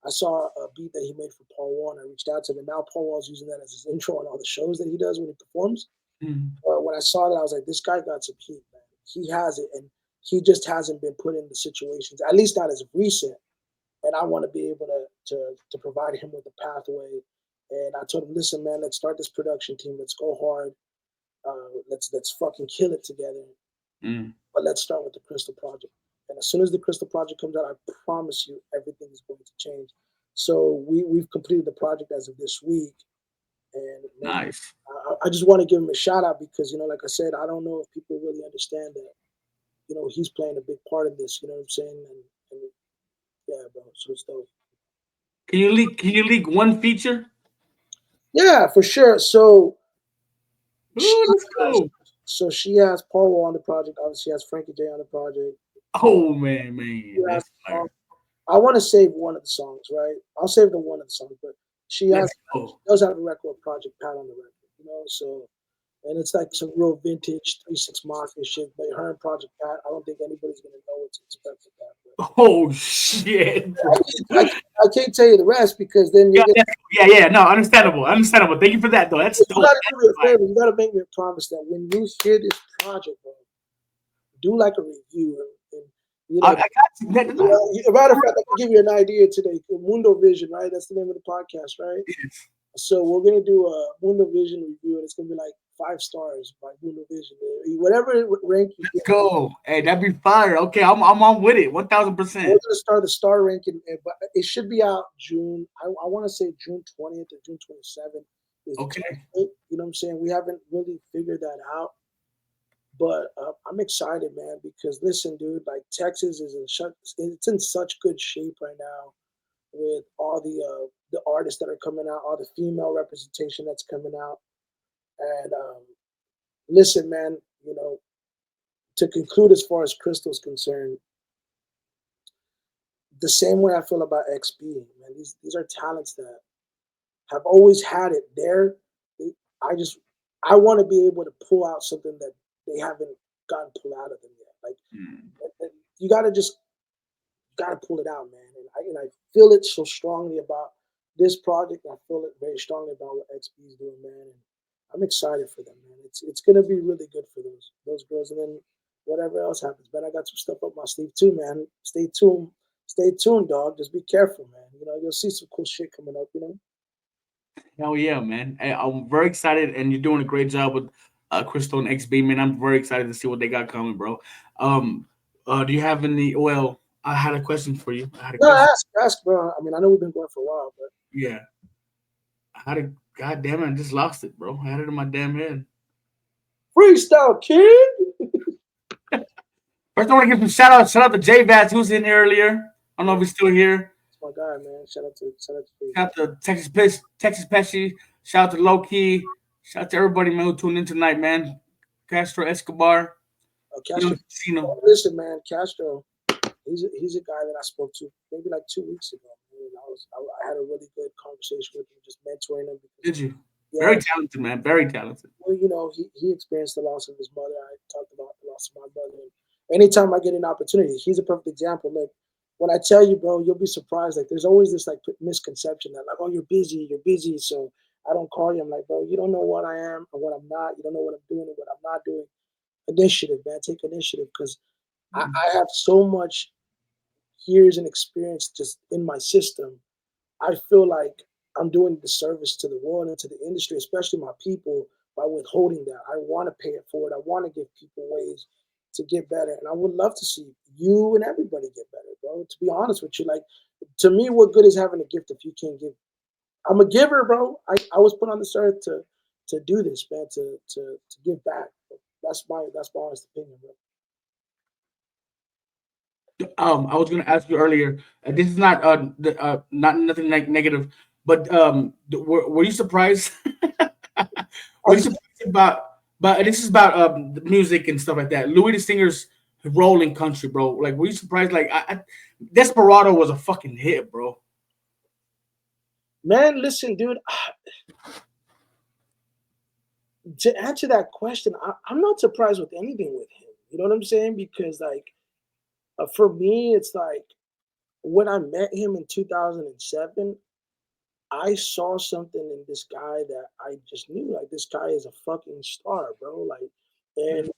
I saw a beat that he made for Paul Wall, and I reached out to him. And now Paul Wall's using that as his intro on all the shows that he does when he performs. Mm. When I saw that, I was like, this guy got some heat, man. He has it, and he just hasn't been put in the situations, at least not as of recent. And I want to be able to provide him with a pathway. And I told him, listen, man, let's start this production team. Let's go hard. Let's fucking kill it together. Mm. But let's start with the Krystall Project. And as soon as the Krystall Project comes out, I promise you everything is going to change. So we've completed the project as of this week. And man, Nice. I just want to give him a shout out because, you know, like I said, I don't know if people really understand that, you know, he's playing a big part in this, you know what I'm saying? And yeah, bro, so it's dope. Can you leak one feature? Yeah, for sure. So she Ooh, let's has, go. she has Paul Wall on the project. Obviously, she has Frankie J on the project. Oh man, She man, has, that's fire. I want to save one of the songs, right? I'll save the one of the songs, but Let's she go. does have a record project pad on the record, you know. So and it's like some real vintage 3 6 Mafia shit. But her and Project Pat, I don't think anybody's gonna know what to expect with that. But Oh shit, bro. I can't tell you the rest because then Yeah, you're gonna. yeah. No, understandable. Understandable. Thank you for that, though. That's You dope. gotta do That's me a fire. favor. You gotta make me a promise that when you hear this project, bro, do like a review and you I know. got you. A matter of fact, I can give you an idea today. Mundo Vision, right? That's the name of the podcast, right? So we're gonna do a Mundo Vision review, and it's gonna be like 5 stars by Mundo Vision. Whatever rank you Let's get, go. Hey, that'd be fire. Okay, I'm on with it. 1000%. we're gonna start the star ranking, but it should be out June. I want to say June 20th or June 27th is the time. Okay. You know what I'm saying? We haven't really figured that out, but I'm excited, man. Because listen, dude, like Texas is it's in such good shape right now with all the artists that are coming out, all the female representation that's coming out, and listen, man, you know, to conclude as far as Krystall's concerned, the same way I feel about XB, man. These are talents that have always had it there. They, I just I want to be able to pull out something that they haven't gotten pulled out of them yet. Like Mm. you gotta pull it out, man. And I feel it so strongly about this project. I feel it very strongly about what XP is doing, man. And I'm excited for them, man. It's gonna be really good for those girls. And then whatever else happens, man, I got some stuff up my sleeve too, man. Stay tuned, dog. Just be careful, man. You know, you'll see some cool shit coming up. You know. Hell yeah, man. Hey, I'm very excited, and you're doing a great job with Crystal and XB, man. I'm very excited to see what they got coming, bro. Um, do you have any? Well, I had a question for you. I had a No, question. ask, bro. I mean, I know we've been going for a while, but Yeah, I had a. God damn it, I just lost it, bro. I had it in my damn head. freestyle kid. First, I want to give some shout out. Shout out to J Vaz, who was in earlier. I don't know if Yeah, he's still here. that's my guy, man. Shout out to Shout freestyle. out to Texas Pesci. Shout out to Low Key. Shout out to everybody, man, who tuned in tonight, man. Castro Escobar, Castro. Young Casino. Listen, man, Castro. He's a guy that I spoke to maybe like 2 weeks ago. And I had a really good conversation with him, just mentoring him because Did you? yeah, Very talented, man. Very talented. well, you know, he experienced the loss of his mother. I talked about the loss of my brother. And anytime I get an opportunity, he's a perfect example. Like when I tell you, bro, you'll be surprised. Like there's always this like misconception that like, oh, you're busy, so I don't call you. I'm like, bro, you don't know what I am and what I'm not. You don't know what I'm doing and what I'm not doing. Initiative, man. Take initiative because I have so much years and experience just in my system. I feel like I'm doing the service to the world and to the industry, especially my people, by withholding that. I want to pay it forward. I want to give people ways to get better, and I would love to see you and everybody get better, bro. To be honest with you, like to me, what good is having a gift if you can't give? I'm a giver, bro. I was put on this earth to do this, man, to give back. That's my honest opinion, bro. I was gonna ask you earlier. This is not not nothing like negative, but were you surprised? Were you I'm surprised about? But this is about the music and stuff like that. Louis the Singer's role in country, bro. Like, were you surprised? Like, Desperado was a fucking hit, bro. Man, listen, dude. To answer that question, I'm not surprised with anything with him. You know what I'm saying? Because like for me, it's like when I met him in 2007, I saw something in this guy that I just knew. Like this guy is a fucking star, bro. Like, and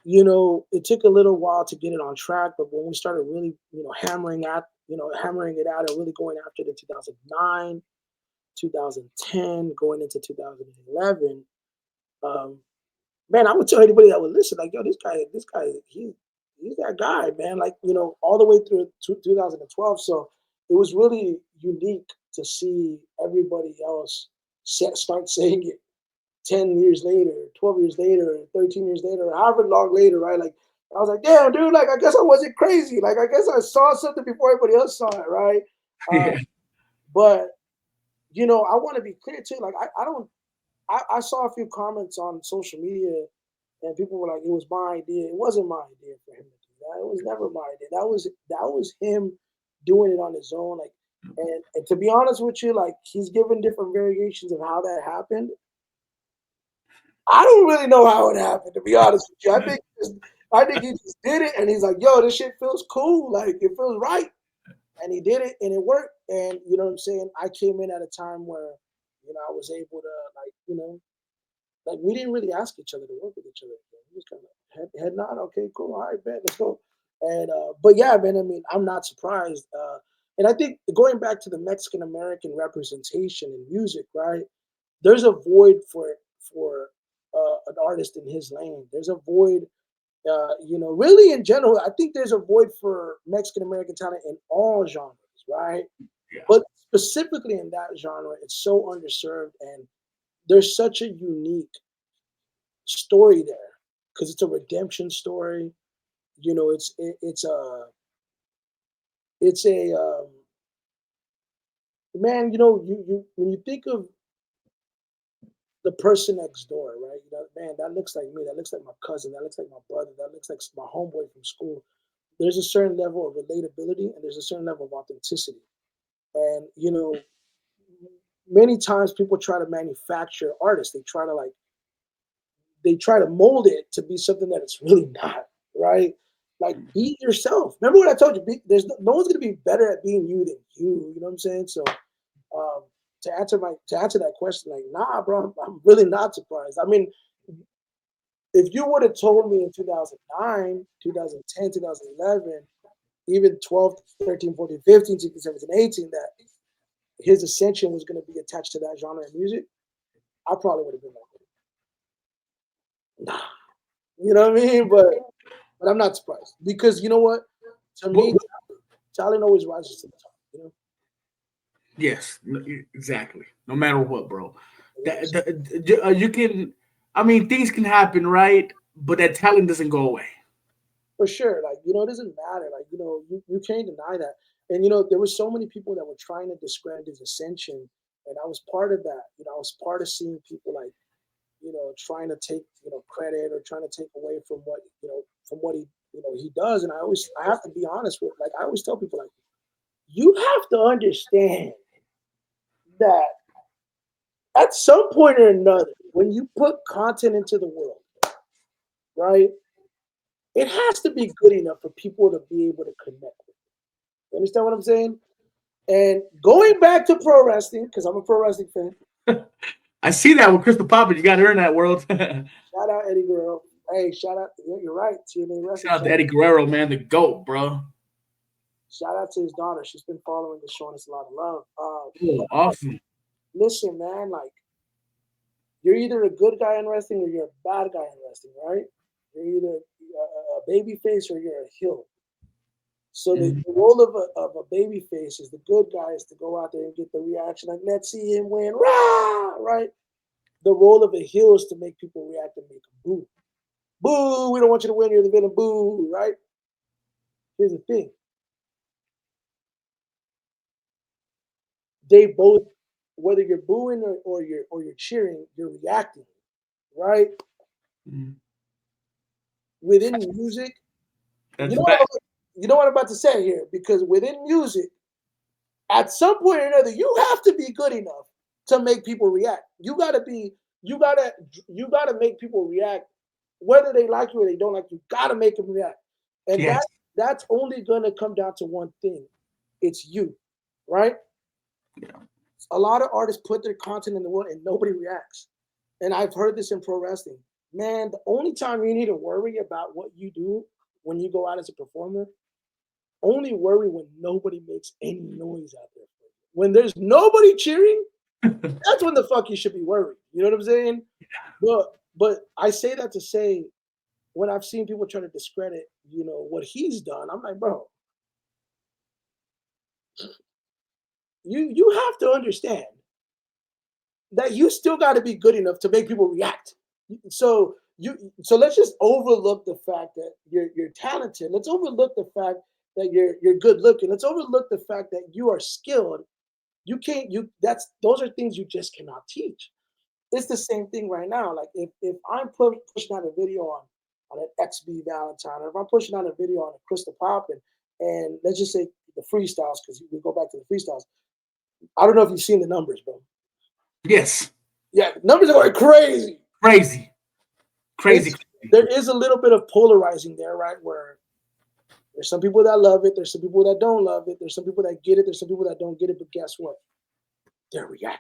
it took a little while to get it on track, but when we started really, hammering it out and really going after it in 2009, 2010, going into 2011, um, man, I would tell anybody that would listen, like, yo, this guy, he's that guy, man. Like, all the way through 2012. So it was really unique to see everybody else start saying it 10 years later, 12 years later, 13 years later, however long later, right? Like, I was like, damn, dude, like, I guess I wasn't crazy. Like, I guess I saw something before everybody else saw it, right? Yeah, But, I want to be clear too. Like, I don't, I saw a few comments on social media and people were like, it was my idea. It wasn't my idea for him to do that. It was never my idea. That was him doing it on his own. Like, and to be honest with you, like, he's given different variations of how that happened. I don't really know how it happened, to be honest with you. I think he just did it, and he's like, "Yo, this shit feels cool. Like it feels right," and he did it, and it worked. And you know what I'm saying? I came in at a time where, I was able to like we didn't really ask each other to work with each other. We just kind of head nod. Okay, cool. All right, bet. Let's go. And but yeah, man. I mean, I'm not surprised. And I think going back to the Mexican American representation in music, right? There's a void for an artist in his lane. There's a void, really in general. I think there's a void for Mexican American talent in all genres, right? yeah. But specifically in that genre, it's so underserved, and there's such a unique story there because it's a redemption story. It's a man. You when you think of the person next door, right? Man, that looks like me. That looks like my cousin. That looks like my brother. That looks like my homeboy from school. There's a certain level of relatability and there's a certain level of authenticity. And many times people try to manufacture artists. They try to mold it to be something that it's really not, right? Like be yourself. Remember what I told you? There's no one's gonna be better at being you than you. You know what I'm saying? So um, to answer that question, like, nah, bro, I'm really not surprised. I mean, if you would have told me in 2009, 2010, 2011, even 12, 13, 14, 15, 16, 17, 18, that his ascension was going to be attached to that genre of music, I probably would have been like, nah, you know what I mean? But I'm not surprised because you know what? To me, What, talent always rises to the top. yes, exactly. No matter what, bro. You know what I'm saying? You can. I mean, things can happen, right? But that talent doesn't go away. For sure. Like, it doesn't matter. Like, you can't deny that. And, there were so many people that were trying to discredit his ascension. And I was part of that. I was part of seeing people like, trying to take, credit or trying to take away from what he does. And I have to be honest with, like, I always tell people, like, you have to understand that at some point or another, when you put content into the world, right, it has to be good enough for people to be able to connect with. You understand what I'm saying? And going back to pro wrestling, because I'm a pro wrestling fan, I see that with Krystall Poppin. You got to earn that world. Shout shout out Eddie Guerrero. Hey, shout out, you're right, TNA Wrestling. out to Eddie Guerrero, man, the GOAT, bro. Shout out to his daughter. She's been following the show, and it's a lot of love. Oh, awesome. listen, man, like you're either a good guy in wrestling or you're a bad guy in wrestling, right? You're either a baby face or you're a heel. So the Mhm. role of a baby face is the good guy is to go out there and get the reaction, like let's see him win, rah, right? The role of a heel is to make people react and make them boo. Boo, we don't want you to win, you're the villain, boo, right? Here's the thing. They both, whether you're booing or you're cheering, you're reacting, right? Mhm. Within music, you That's know what back. you know what I'm about to say here, because within music, at some point or another, you have to be good enough to make people react. You gotta, you gotta make people react, whether they like you or they don't like you. Gotta make them react, and Yes. that's only gonna come down to one thing. It's you, right? Yeah. A lot of artists put their content in the world and nobody reacts. And I've heard this in pro wrestling. Man, the only time you need to worry about what you do when you go out as a performer, only worry when nobody makes any noise out there. When there's nobody cheering, that's when the fuck you should be worried. You know what I'm saying? But I say that to say, when I've seen people try to discredit, what he's done, I'm like, bro, you have to understand that you still got to be good enough to make people react. So let's just overlook the fact that you're talented. Let's overlook the fact that you're good looking. Let's overlook the fact that you are skilled. You can't you that's those are things you just cannot teach. It's the same thing right now. Like if I'm pushing out a video on an XB Valentine, or if I'm pushing out a video on a Krystall Poppin, and let's just say the freestyles, because we go back to the freestyles. I don't know if you've seen the numbers, bro. Yes. Yeah, numbers are going crazy. Crazy. Crazy. It's there is a little bit of polarizing there, right? Where there's some people that love it, there's some people that don't love it, there's some people that get it, there's some people that don't get it. But guess what? They're reacting.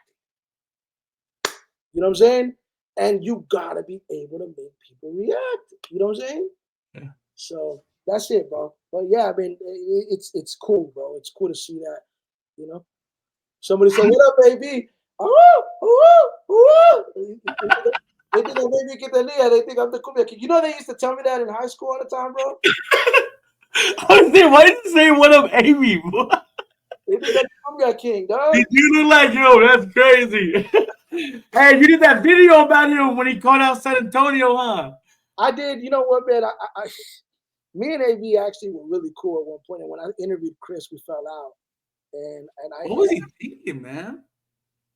You know what I'm saying? And you gotta be able to make people react. You know what I'm saying? Yeah. So that's it, bro. But yeah, I mean, it's cool, bro. It's cool to see that. You know, somebody said, "What up, baby?" Oh, oh, oh. They think that baby get the Leah. They think I'm the cumbia king. You know, they used to tell me that in high school all the time, bro. I was saying, why did you say what up, Amy? They think I'm the cumbia king, dog. You look like, yo, that's crazy. Hey, you did that video about him when he called out San Antonio, huh? I did. You know what, man? Me and AB actually were really cool at one point, and when I interviewed Chris, we fell out. And I What was he thinking, man?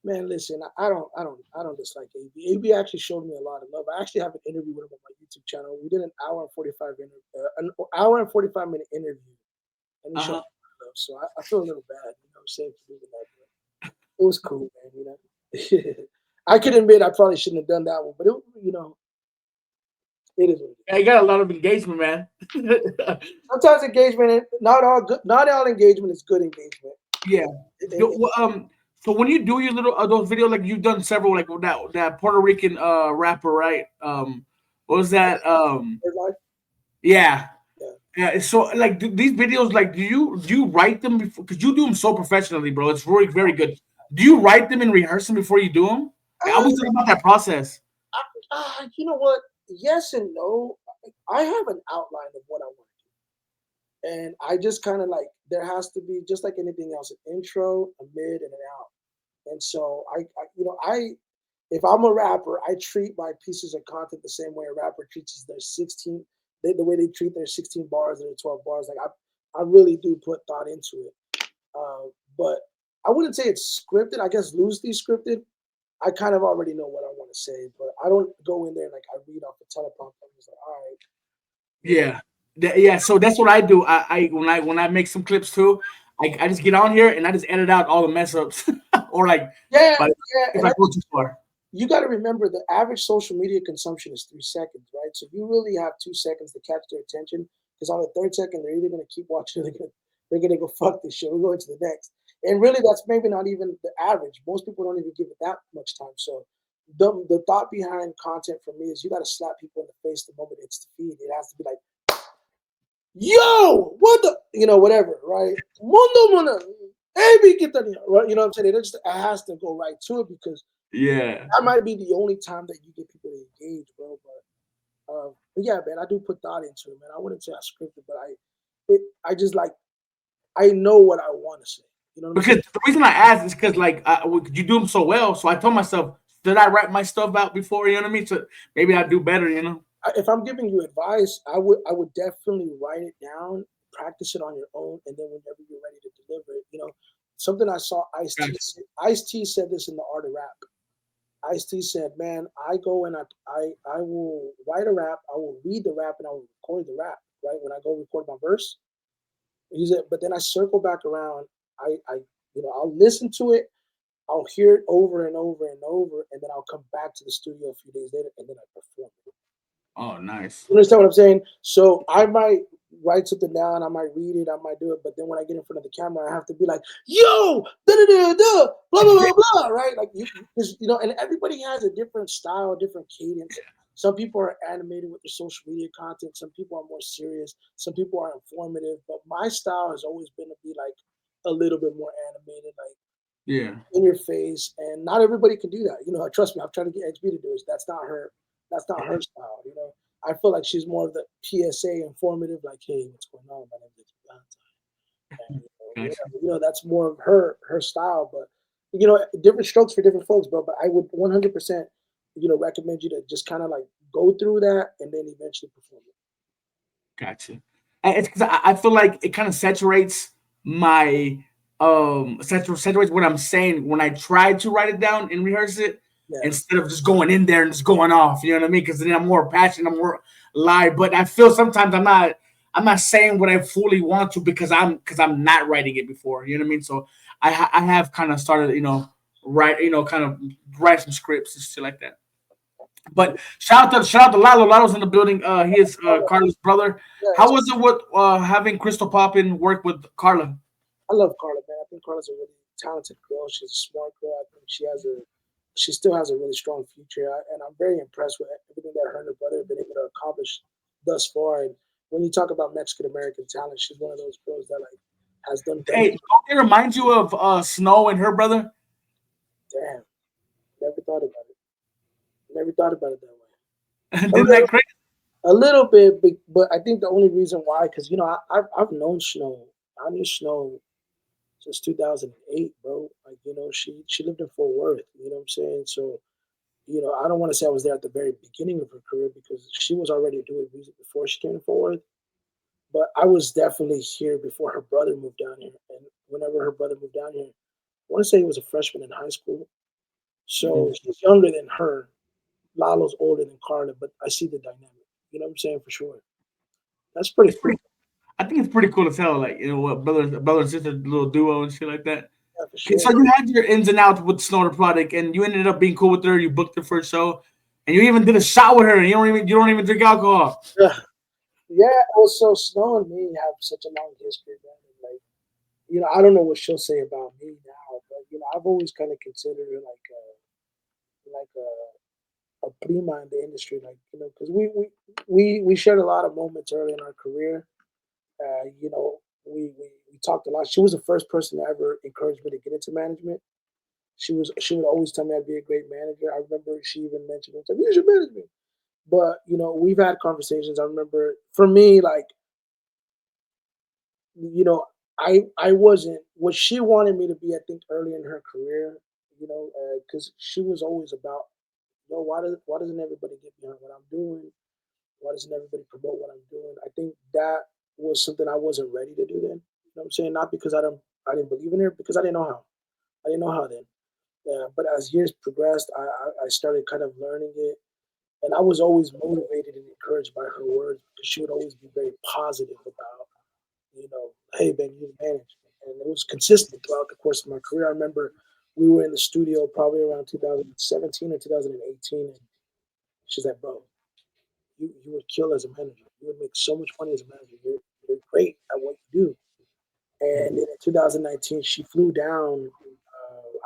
man, listen, I don't dislike AB. AB actually showed me a lot of love. I actually have an interview with him on my YouTube channel. We did an hour and 45 minute interview, and he showed me Uh-huh. a lot of love. So I feel a little bad, saying to do that. But it was cool, man. I can admit I probably shouldn't have done that one, but it is what it is. I got a lot of engagement, man. Sometimes engagement, not all good, not all engagement is good engagement. Yeah. It- Yo, so when you do your little those videos, like you've done several, like with that Puerto Rican rapper, right? What was that? life, Yeah. yeah. Yeah. So like these videos, like do you write them before? Because you do them so professionally, bro. It's very very good. Do you write them and rehearse them before you do them? I Uh, always talk about that process. you know what? Yes and no. I have an outline of what I want to do, and I just kind of like there has to be just like anything else, an intro, a mid, and an out. And so I if I'm a rapper, I treat my pieces of content the same way a rapper treats their 16, the way they treat their 16 bars or their 12 bars. Like I really do put thought into it. But I wouldn't say it's scripted. I guess loosely scripted. I kind of already know what I want to say, but I don't go in there like I read off the teleprompter. I'm just like, all right, you know, Yeah. Yeah, so that's what I do. When I make some clips too, I just get on here and I just edit out all the mess ups or like yeah, but yeah. if And I go too far. you got to remember the average social media consumption is 3 seconds, right? So you really have 2 seconds to catch their attention because on the third second they're either going to keep watching or they're gonna go fuck this shit. We're going to the next. And really, that's maybe not even the average. Most people don't even give it that much time. So the thought behind content for me is you got to slap people in the face the moment it's the feed. It has to be like, yo, what the, whatever, right? Mundo, mundo. hey, we get that, right? You know what I'm saying? It has to go right to it because Yeah. that might be the only time that you get people to engage, bro. But yeah, man, I do put thought into it, man. I wouldn't say I scripted, but I just like I know what I want to say. You know what I'm Because saying? the reason I asked is because like you do them so well, so I told myself, did I write my stuff out before? You know what I mean? So maybe I do better. You know? If I'm giving you advice, I would definitely write it down, practice it on your own, and then whenever you're ready to deliver it, something I saw Gotcha. Ice T said this in the art of rap. Ice T said, "Man, I go and I will write a rap, I will read the rap, and I will record the rap. Right when I go record my verse, he said, but then I circle back around. I'll listen to it, I'll hear it over and over and over, and then I'll come back to the studio a few days later, and then I perform it. Oh, nice. You understand what I'm saying? So I might write something down, I might read it, I might do it, but then when I get in front of the camera, I have to be like, "Yo, da da da da, blah blah blah blah," right? Like and everybody has a different style, different cadence. Some people are animated with their social media content. Some people are more serious. Some people are informative. But my style has always been to be like a little bit more animated, like Yeah. in your face. And not everybody can do that. Trust me, I'm trying to get HB to do it. That's not her. That's not her style. I feel like she's more of the PSA informative, like, "Hey, what's going on? My name is Valentine." And, Gotcha. that's more of her style. But different strokes for different folks, bro. But I would 100% recommend you to just kind of like go through that and then eventually perform it. Gotcha. And it's because I feel like it kind of saturates my saturates what I'm saying when I try to write it down and rehearse it Yeah. instead of just going in there and just going off. You know what I mean? Because then I'm more passionate, I'm more live. But I feel sometimes I'm not saying what I fully want to because I'm not writing it before. You know what I mean? So I have kind of started write kind of write some scripts and shit like that. But shout out to Lalo. Lalo's in the building. He is Carla's brother. Yeah, How was it with having Krystall Poppin work with Carla? I love Carla, man. I think Carla's a really talented girl. She's a smart girl. I think she still has a really strong future. And I'm very impressed with everything that her and her brother have been able to accomplish thus far. And when you talk about Mexican American talent, she's one of those girls that like has done great. Hey, don't they remind you of Snow and her brother? Damn, never thought about it. Never thought about it that way. A Isn't that little, crazy? a little bit, but I think the only reason why, because I've known Snow. I knew Snow since 2008, bro. Like she lived in Fort Worth. You know what I'm saying? So I don't want to say I was there at the very beginning of her career because she was already doing music before she came to Fort Worth. But I was definitely here before her brother moved down here. And whenever her brother moved down here, I want to say he was a freshman in high school. So Mhm. he's younger than her. Lalo's older than Carla, but I see the dynamic. You know what I'm saying? For sure. That's pretty It's cool. pretty. I think it's pretty cool to tell, like what brother and sister little duo and shit like that. Yeah, for Okay, sure. so you had your ins and outs with Snow the Product, and you ended up being cool with her. You booked her for a show, and you even did a shot with her. And you don't even drink alcohol. Yeah. Yeah. Also, Snow and me have such a long history, man. And like, I don't know what she'll say about me now, but I've always kind of considered her like a prima in the industry, like because we shared a lot of moments early in our career. We talked a lot. She was the first person to ever encourage me to get into management. She would always tell me I'd be a great manager. I remember she even mentioned it. You should manage me. But we've had conversations. I remember for me, like you know, I wasn't what she wanted me to be. I think early in her career, because she was always about, why doesn't everybody get behind what I'm doing? Why doesn't everybody promote what I'm doing? I think that was something I wasn't ready to do then. You know what I'm saying? Not because I didn't believe in her, because I didn't know how. I didn't know how then. Yeah, but as years progressed, I started kind of learning it, and I was always motivated and encouraged by her words because she would always be very positive about, hey Ben, you manage, and it was consistent throughout the course of my career. I remember we were in the studio probably around 2017 or 2018, and she's like, "Bro, you would kill as a manager. You would make so much money as a manager. You're great at what you do." And then in 2019, she flew down.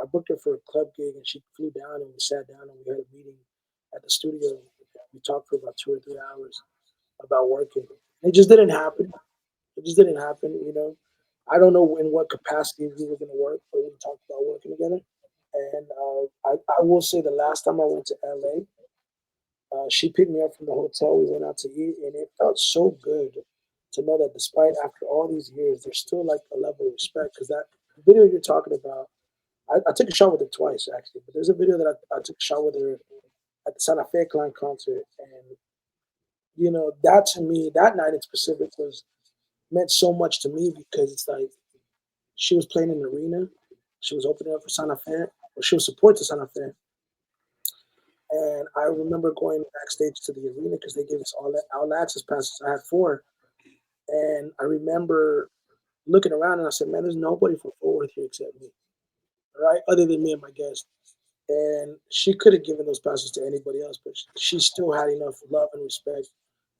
I booked her for a club gig, and she flew down, and we sat down and we had a meeting at the studio. We talked for about 2 or 3 hours about working. It just didn't happen. It just didn't happen. I don't know in what capacity we were going to work, but we talked about working together. And I will say the last time I went to LA, she picked me up from the hotel. We went out to eat, and it felt so good to know that despite after all these years, there's still like a level of respect. Because that video you're talking about, I took a shot with her twice actually, but there's a video that I took a shot with her at the Santa Fe Clan concert, and that to me, that night in specific was meant so much to me because it's like she was playing in the arena, she was opening up for Santa Fe, or she was supporting Santa Fe, and I remember going backstage to the arena because they gave us all access passes. I had four, and I remember looking around and I said, "Man, there's nobody from Fort Worth here except me, right? Other than me and my guest." And she could have given those passes to anybody else, but she still had enough love and respect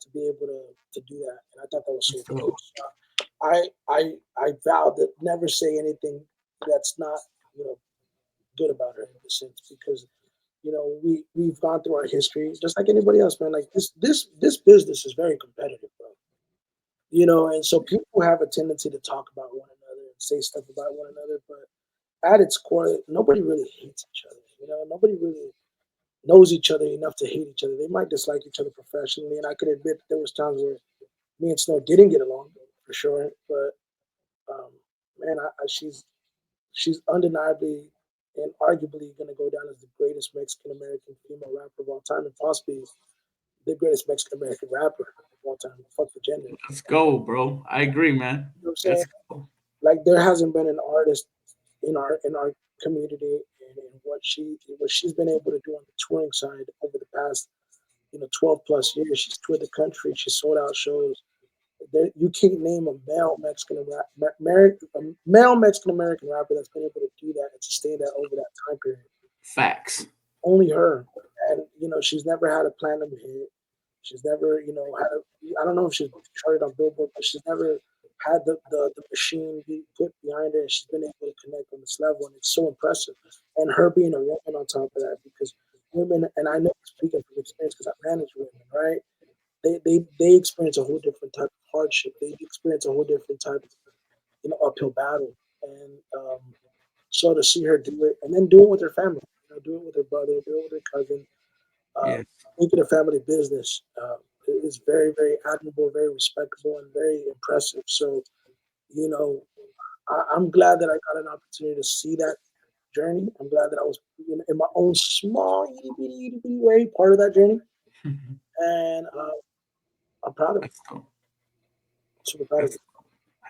to be able to do that. And I thought that was so cool. So I vowed that never say anything that's not good about her in a sense because we've gone through our history just like anybody else, man. Like this business is very competitive, bro. And so people have a tendency to talk about one another and say stuff about one another, but at its core, nobody really hates each other. Nobody really knows each other enough to hate each other. They might dislike each other professionally, and I can admit that there was times where me and Snow didn't get along for sure. But um, man, she's undeniably and arguably going to go down as the greatest Mexican American female rapper of all time, and possibly the greatest Mexican American rapper of all time. Fuck the gender. Let's go, bro. I agree, man. You know what I'm saying? Let's go. Like there hasn't been an artist in our community and what she's been able to do on the touring side over the past 12 plus years. She's toured the country. She sold out shows. You can't name a male Mexican American rapper that's been able to do that and sustain that over that time period. Facts. Only her. And she's never had a platinum hit. She's never had I don't know if she's charted on Billboard, but she's never had the machine be put behind her, and she's been able to connect on this level, and it's so impressive. And her being a woman on top of that, because women, and I know speaking from experience because I manage women, right? They experience a whole different type of hardship. They experience a whole different type of uphill battle, and so to see her do it, and then do it with her family, do it with her brother, do it with her cousin, uh, Yes. make it a family business. Is very, very admirable, very respectable, and very impressive. So, you know, I'm glad that I got an opportunity to see that journey. I'm glad that I was in my own small, itty bitty way part of that journey, and I'm proud of it. Let's go. Super proud of That's it.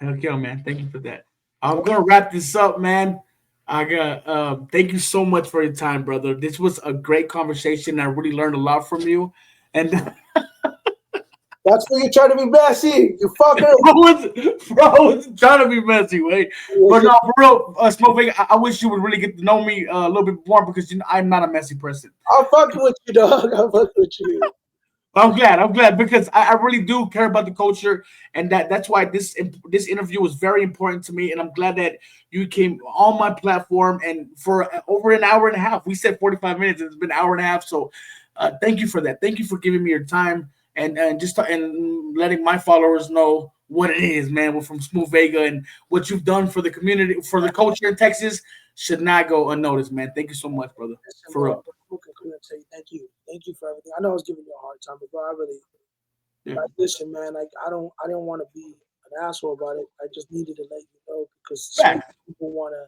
Heck yeah, man. Thank you for that. I'm gonna wrap this up, man. I got thank you so much for your time, brother. This was a great conversation. I really learned a lot from you. And That's where you try to be messy, you fucker. bro was trying to be messy, wait. But no, for real, Smoothvega, I wish you would really get to know me a little bit more because I'm not a messy person. I'm fucking with you, dog. I'm fucking with you. I'm glad. I'm glad because I really do care about the culture, and that's why this interview was very important to me. And I'm glad that you came on my platform and for over an hour and a half. We said 45 minutes. It's been an hour and a half. So, thank you for that. Thank you for giving me your time and letting my followers know what it is, man. We're from Smooth Vega, and what you've done for the community, for the culture in Texas, should not go unnoticed, man. Thank you so much, brother. Listen, For bro, real. I'm gonna say thank you. Thank you for everything. I know I was giving you a hard time, but bro, I really Yeah. like listen, man. Like I didn't want to be an asshole about it. I just needed to let you know because so many Fact. people wanna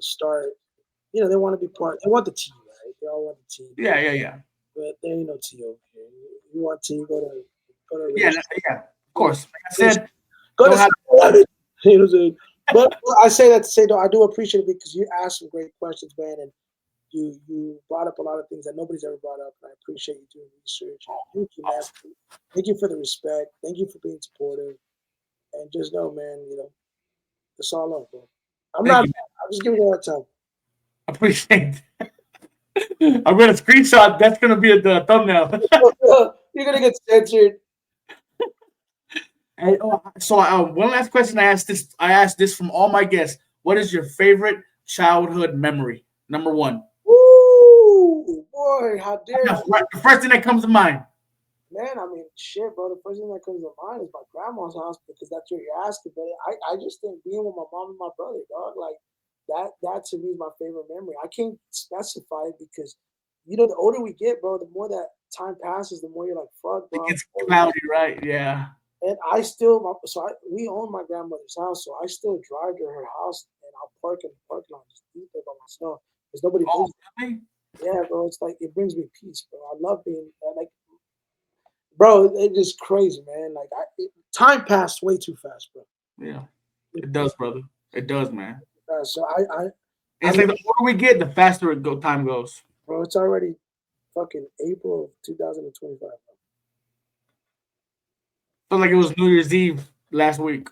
start. They want to be part. They want the tea, right? They all want the tea, Yeah. Yeah. Yeah. but there ain't no tea over here. You want tea? Go to a Yeah. relationship. Yeah. Of course. Like I said, Go to don't have. 7-Eleven. You know what I'm saying? But I say that to say though, I do appreciate it because you asked some great questions, man, and you brought up a lot of things that nobody's ever brought up, and I appreciate you doing research. And thank you, man. Awesome. Thank you for the respect. Thank you for being supportive. And just know, man, it's all love, bro. I'm Thank not. you. I'm just giving you a hard time. Appreciate it. I'm gonna screenshot. That's gonna be the thumbnail. You're gonna get censored. So, one last question. I asked this from all my guests. What is your favorite childhood memory? Number one. Woo, boy, how dare you? The first thing that comes to mind. Man, I mean, shit, bro. The first thing that comes to mind is my grandma's house because that's what you're asking. But I just think being with my mom and my brother, dog, like that to me is my favorite memory. I can't specify it because, the older we get, bro, the more that time passes, the more you're like, fuck, It bro. I'm gets old. cloudy, right? Yeah. And I still, we own my grandmother's house, so I still drive to her house and I'll park in the parking lot, just eat there by myself because nobody Oh, lives. really? Yeah, bro. It's like it brings me peace, bro. I love being like, bro. It's just crazy, man. Like time passed way too fast, bro. Yeah. It, It does, brother. It does, man. so It's I'm, like the older we get, the faster time goes. bro. It's already fucking April of 2025. Felt like it was New Year's Eve last week.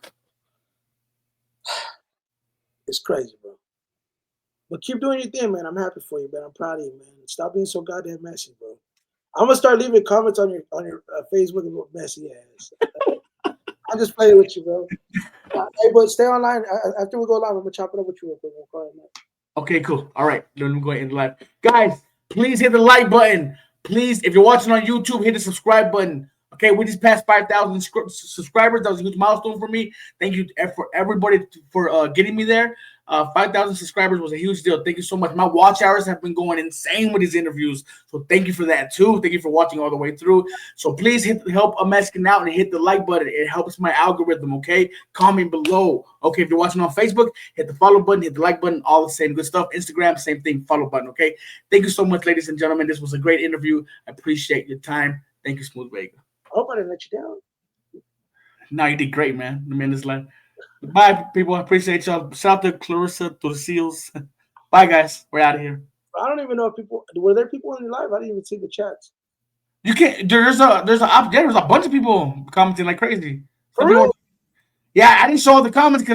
It's crazy, bro. But keep doing your thing, man. I'm happy for you, man. I'm proud of you, man. Stop being so goddamn messy, bro. I'm gonna start leaving comments on your Facebook about messy ass. I'm just playing with you, bro. Hey, but stay online. After we go live, I'm gonna chop it up with you real quick. We'll call it night. Okay, cool. All right, then we're going to end live. Guys, please hit the like button. Please, if you're watching on YouTube, hit the subscribe button. Okay, we just passed 5,000 subscribers. That was a huge milestone for me. Thank you for everybody for getting me there. 5,000 subscribers was a huge deal. Thank you so much. My watch hours have been going insane with these interviews. So thank you for that too. Thank you for watching all the way through. So please help a Mexican out and hit the like button. It helps my algorithm, okay? Comment below. Okay, if you're watching on Facebook, hit the follow button, hit the like button, all the same good stuff. Instagram, same thing, follow button, okay? Thank you so much, ladies and gentlemen. This was a great interview. I appreciate your time. Thank you, Smoothvega. I hope I didn't let you down. No, you did great, man. The man is like, bye, people. I appreciate y'all. Shout out to Clarissa, to the Seals. Bye, guys. We're out of here. I don't even know if people were there people in your live. I didn't even see the chats. You can't. There's a bunch of people commenting like crazy. For Some people, real? yeah, I didn't show all the comments because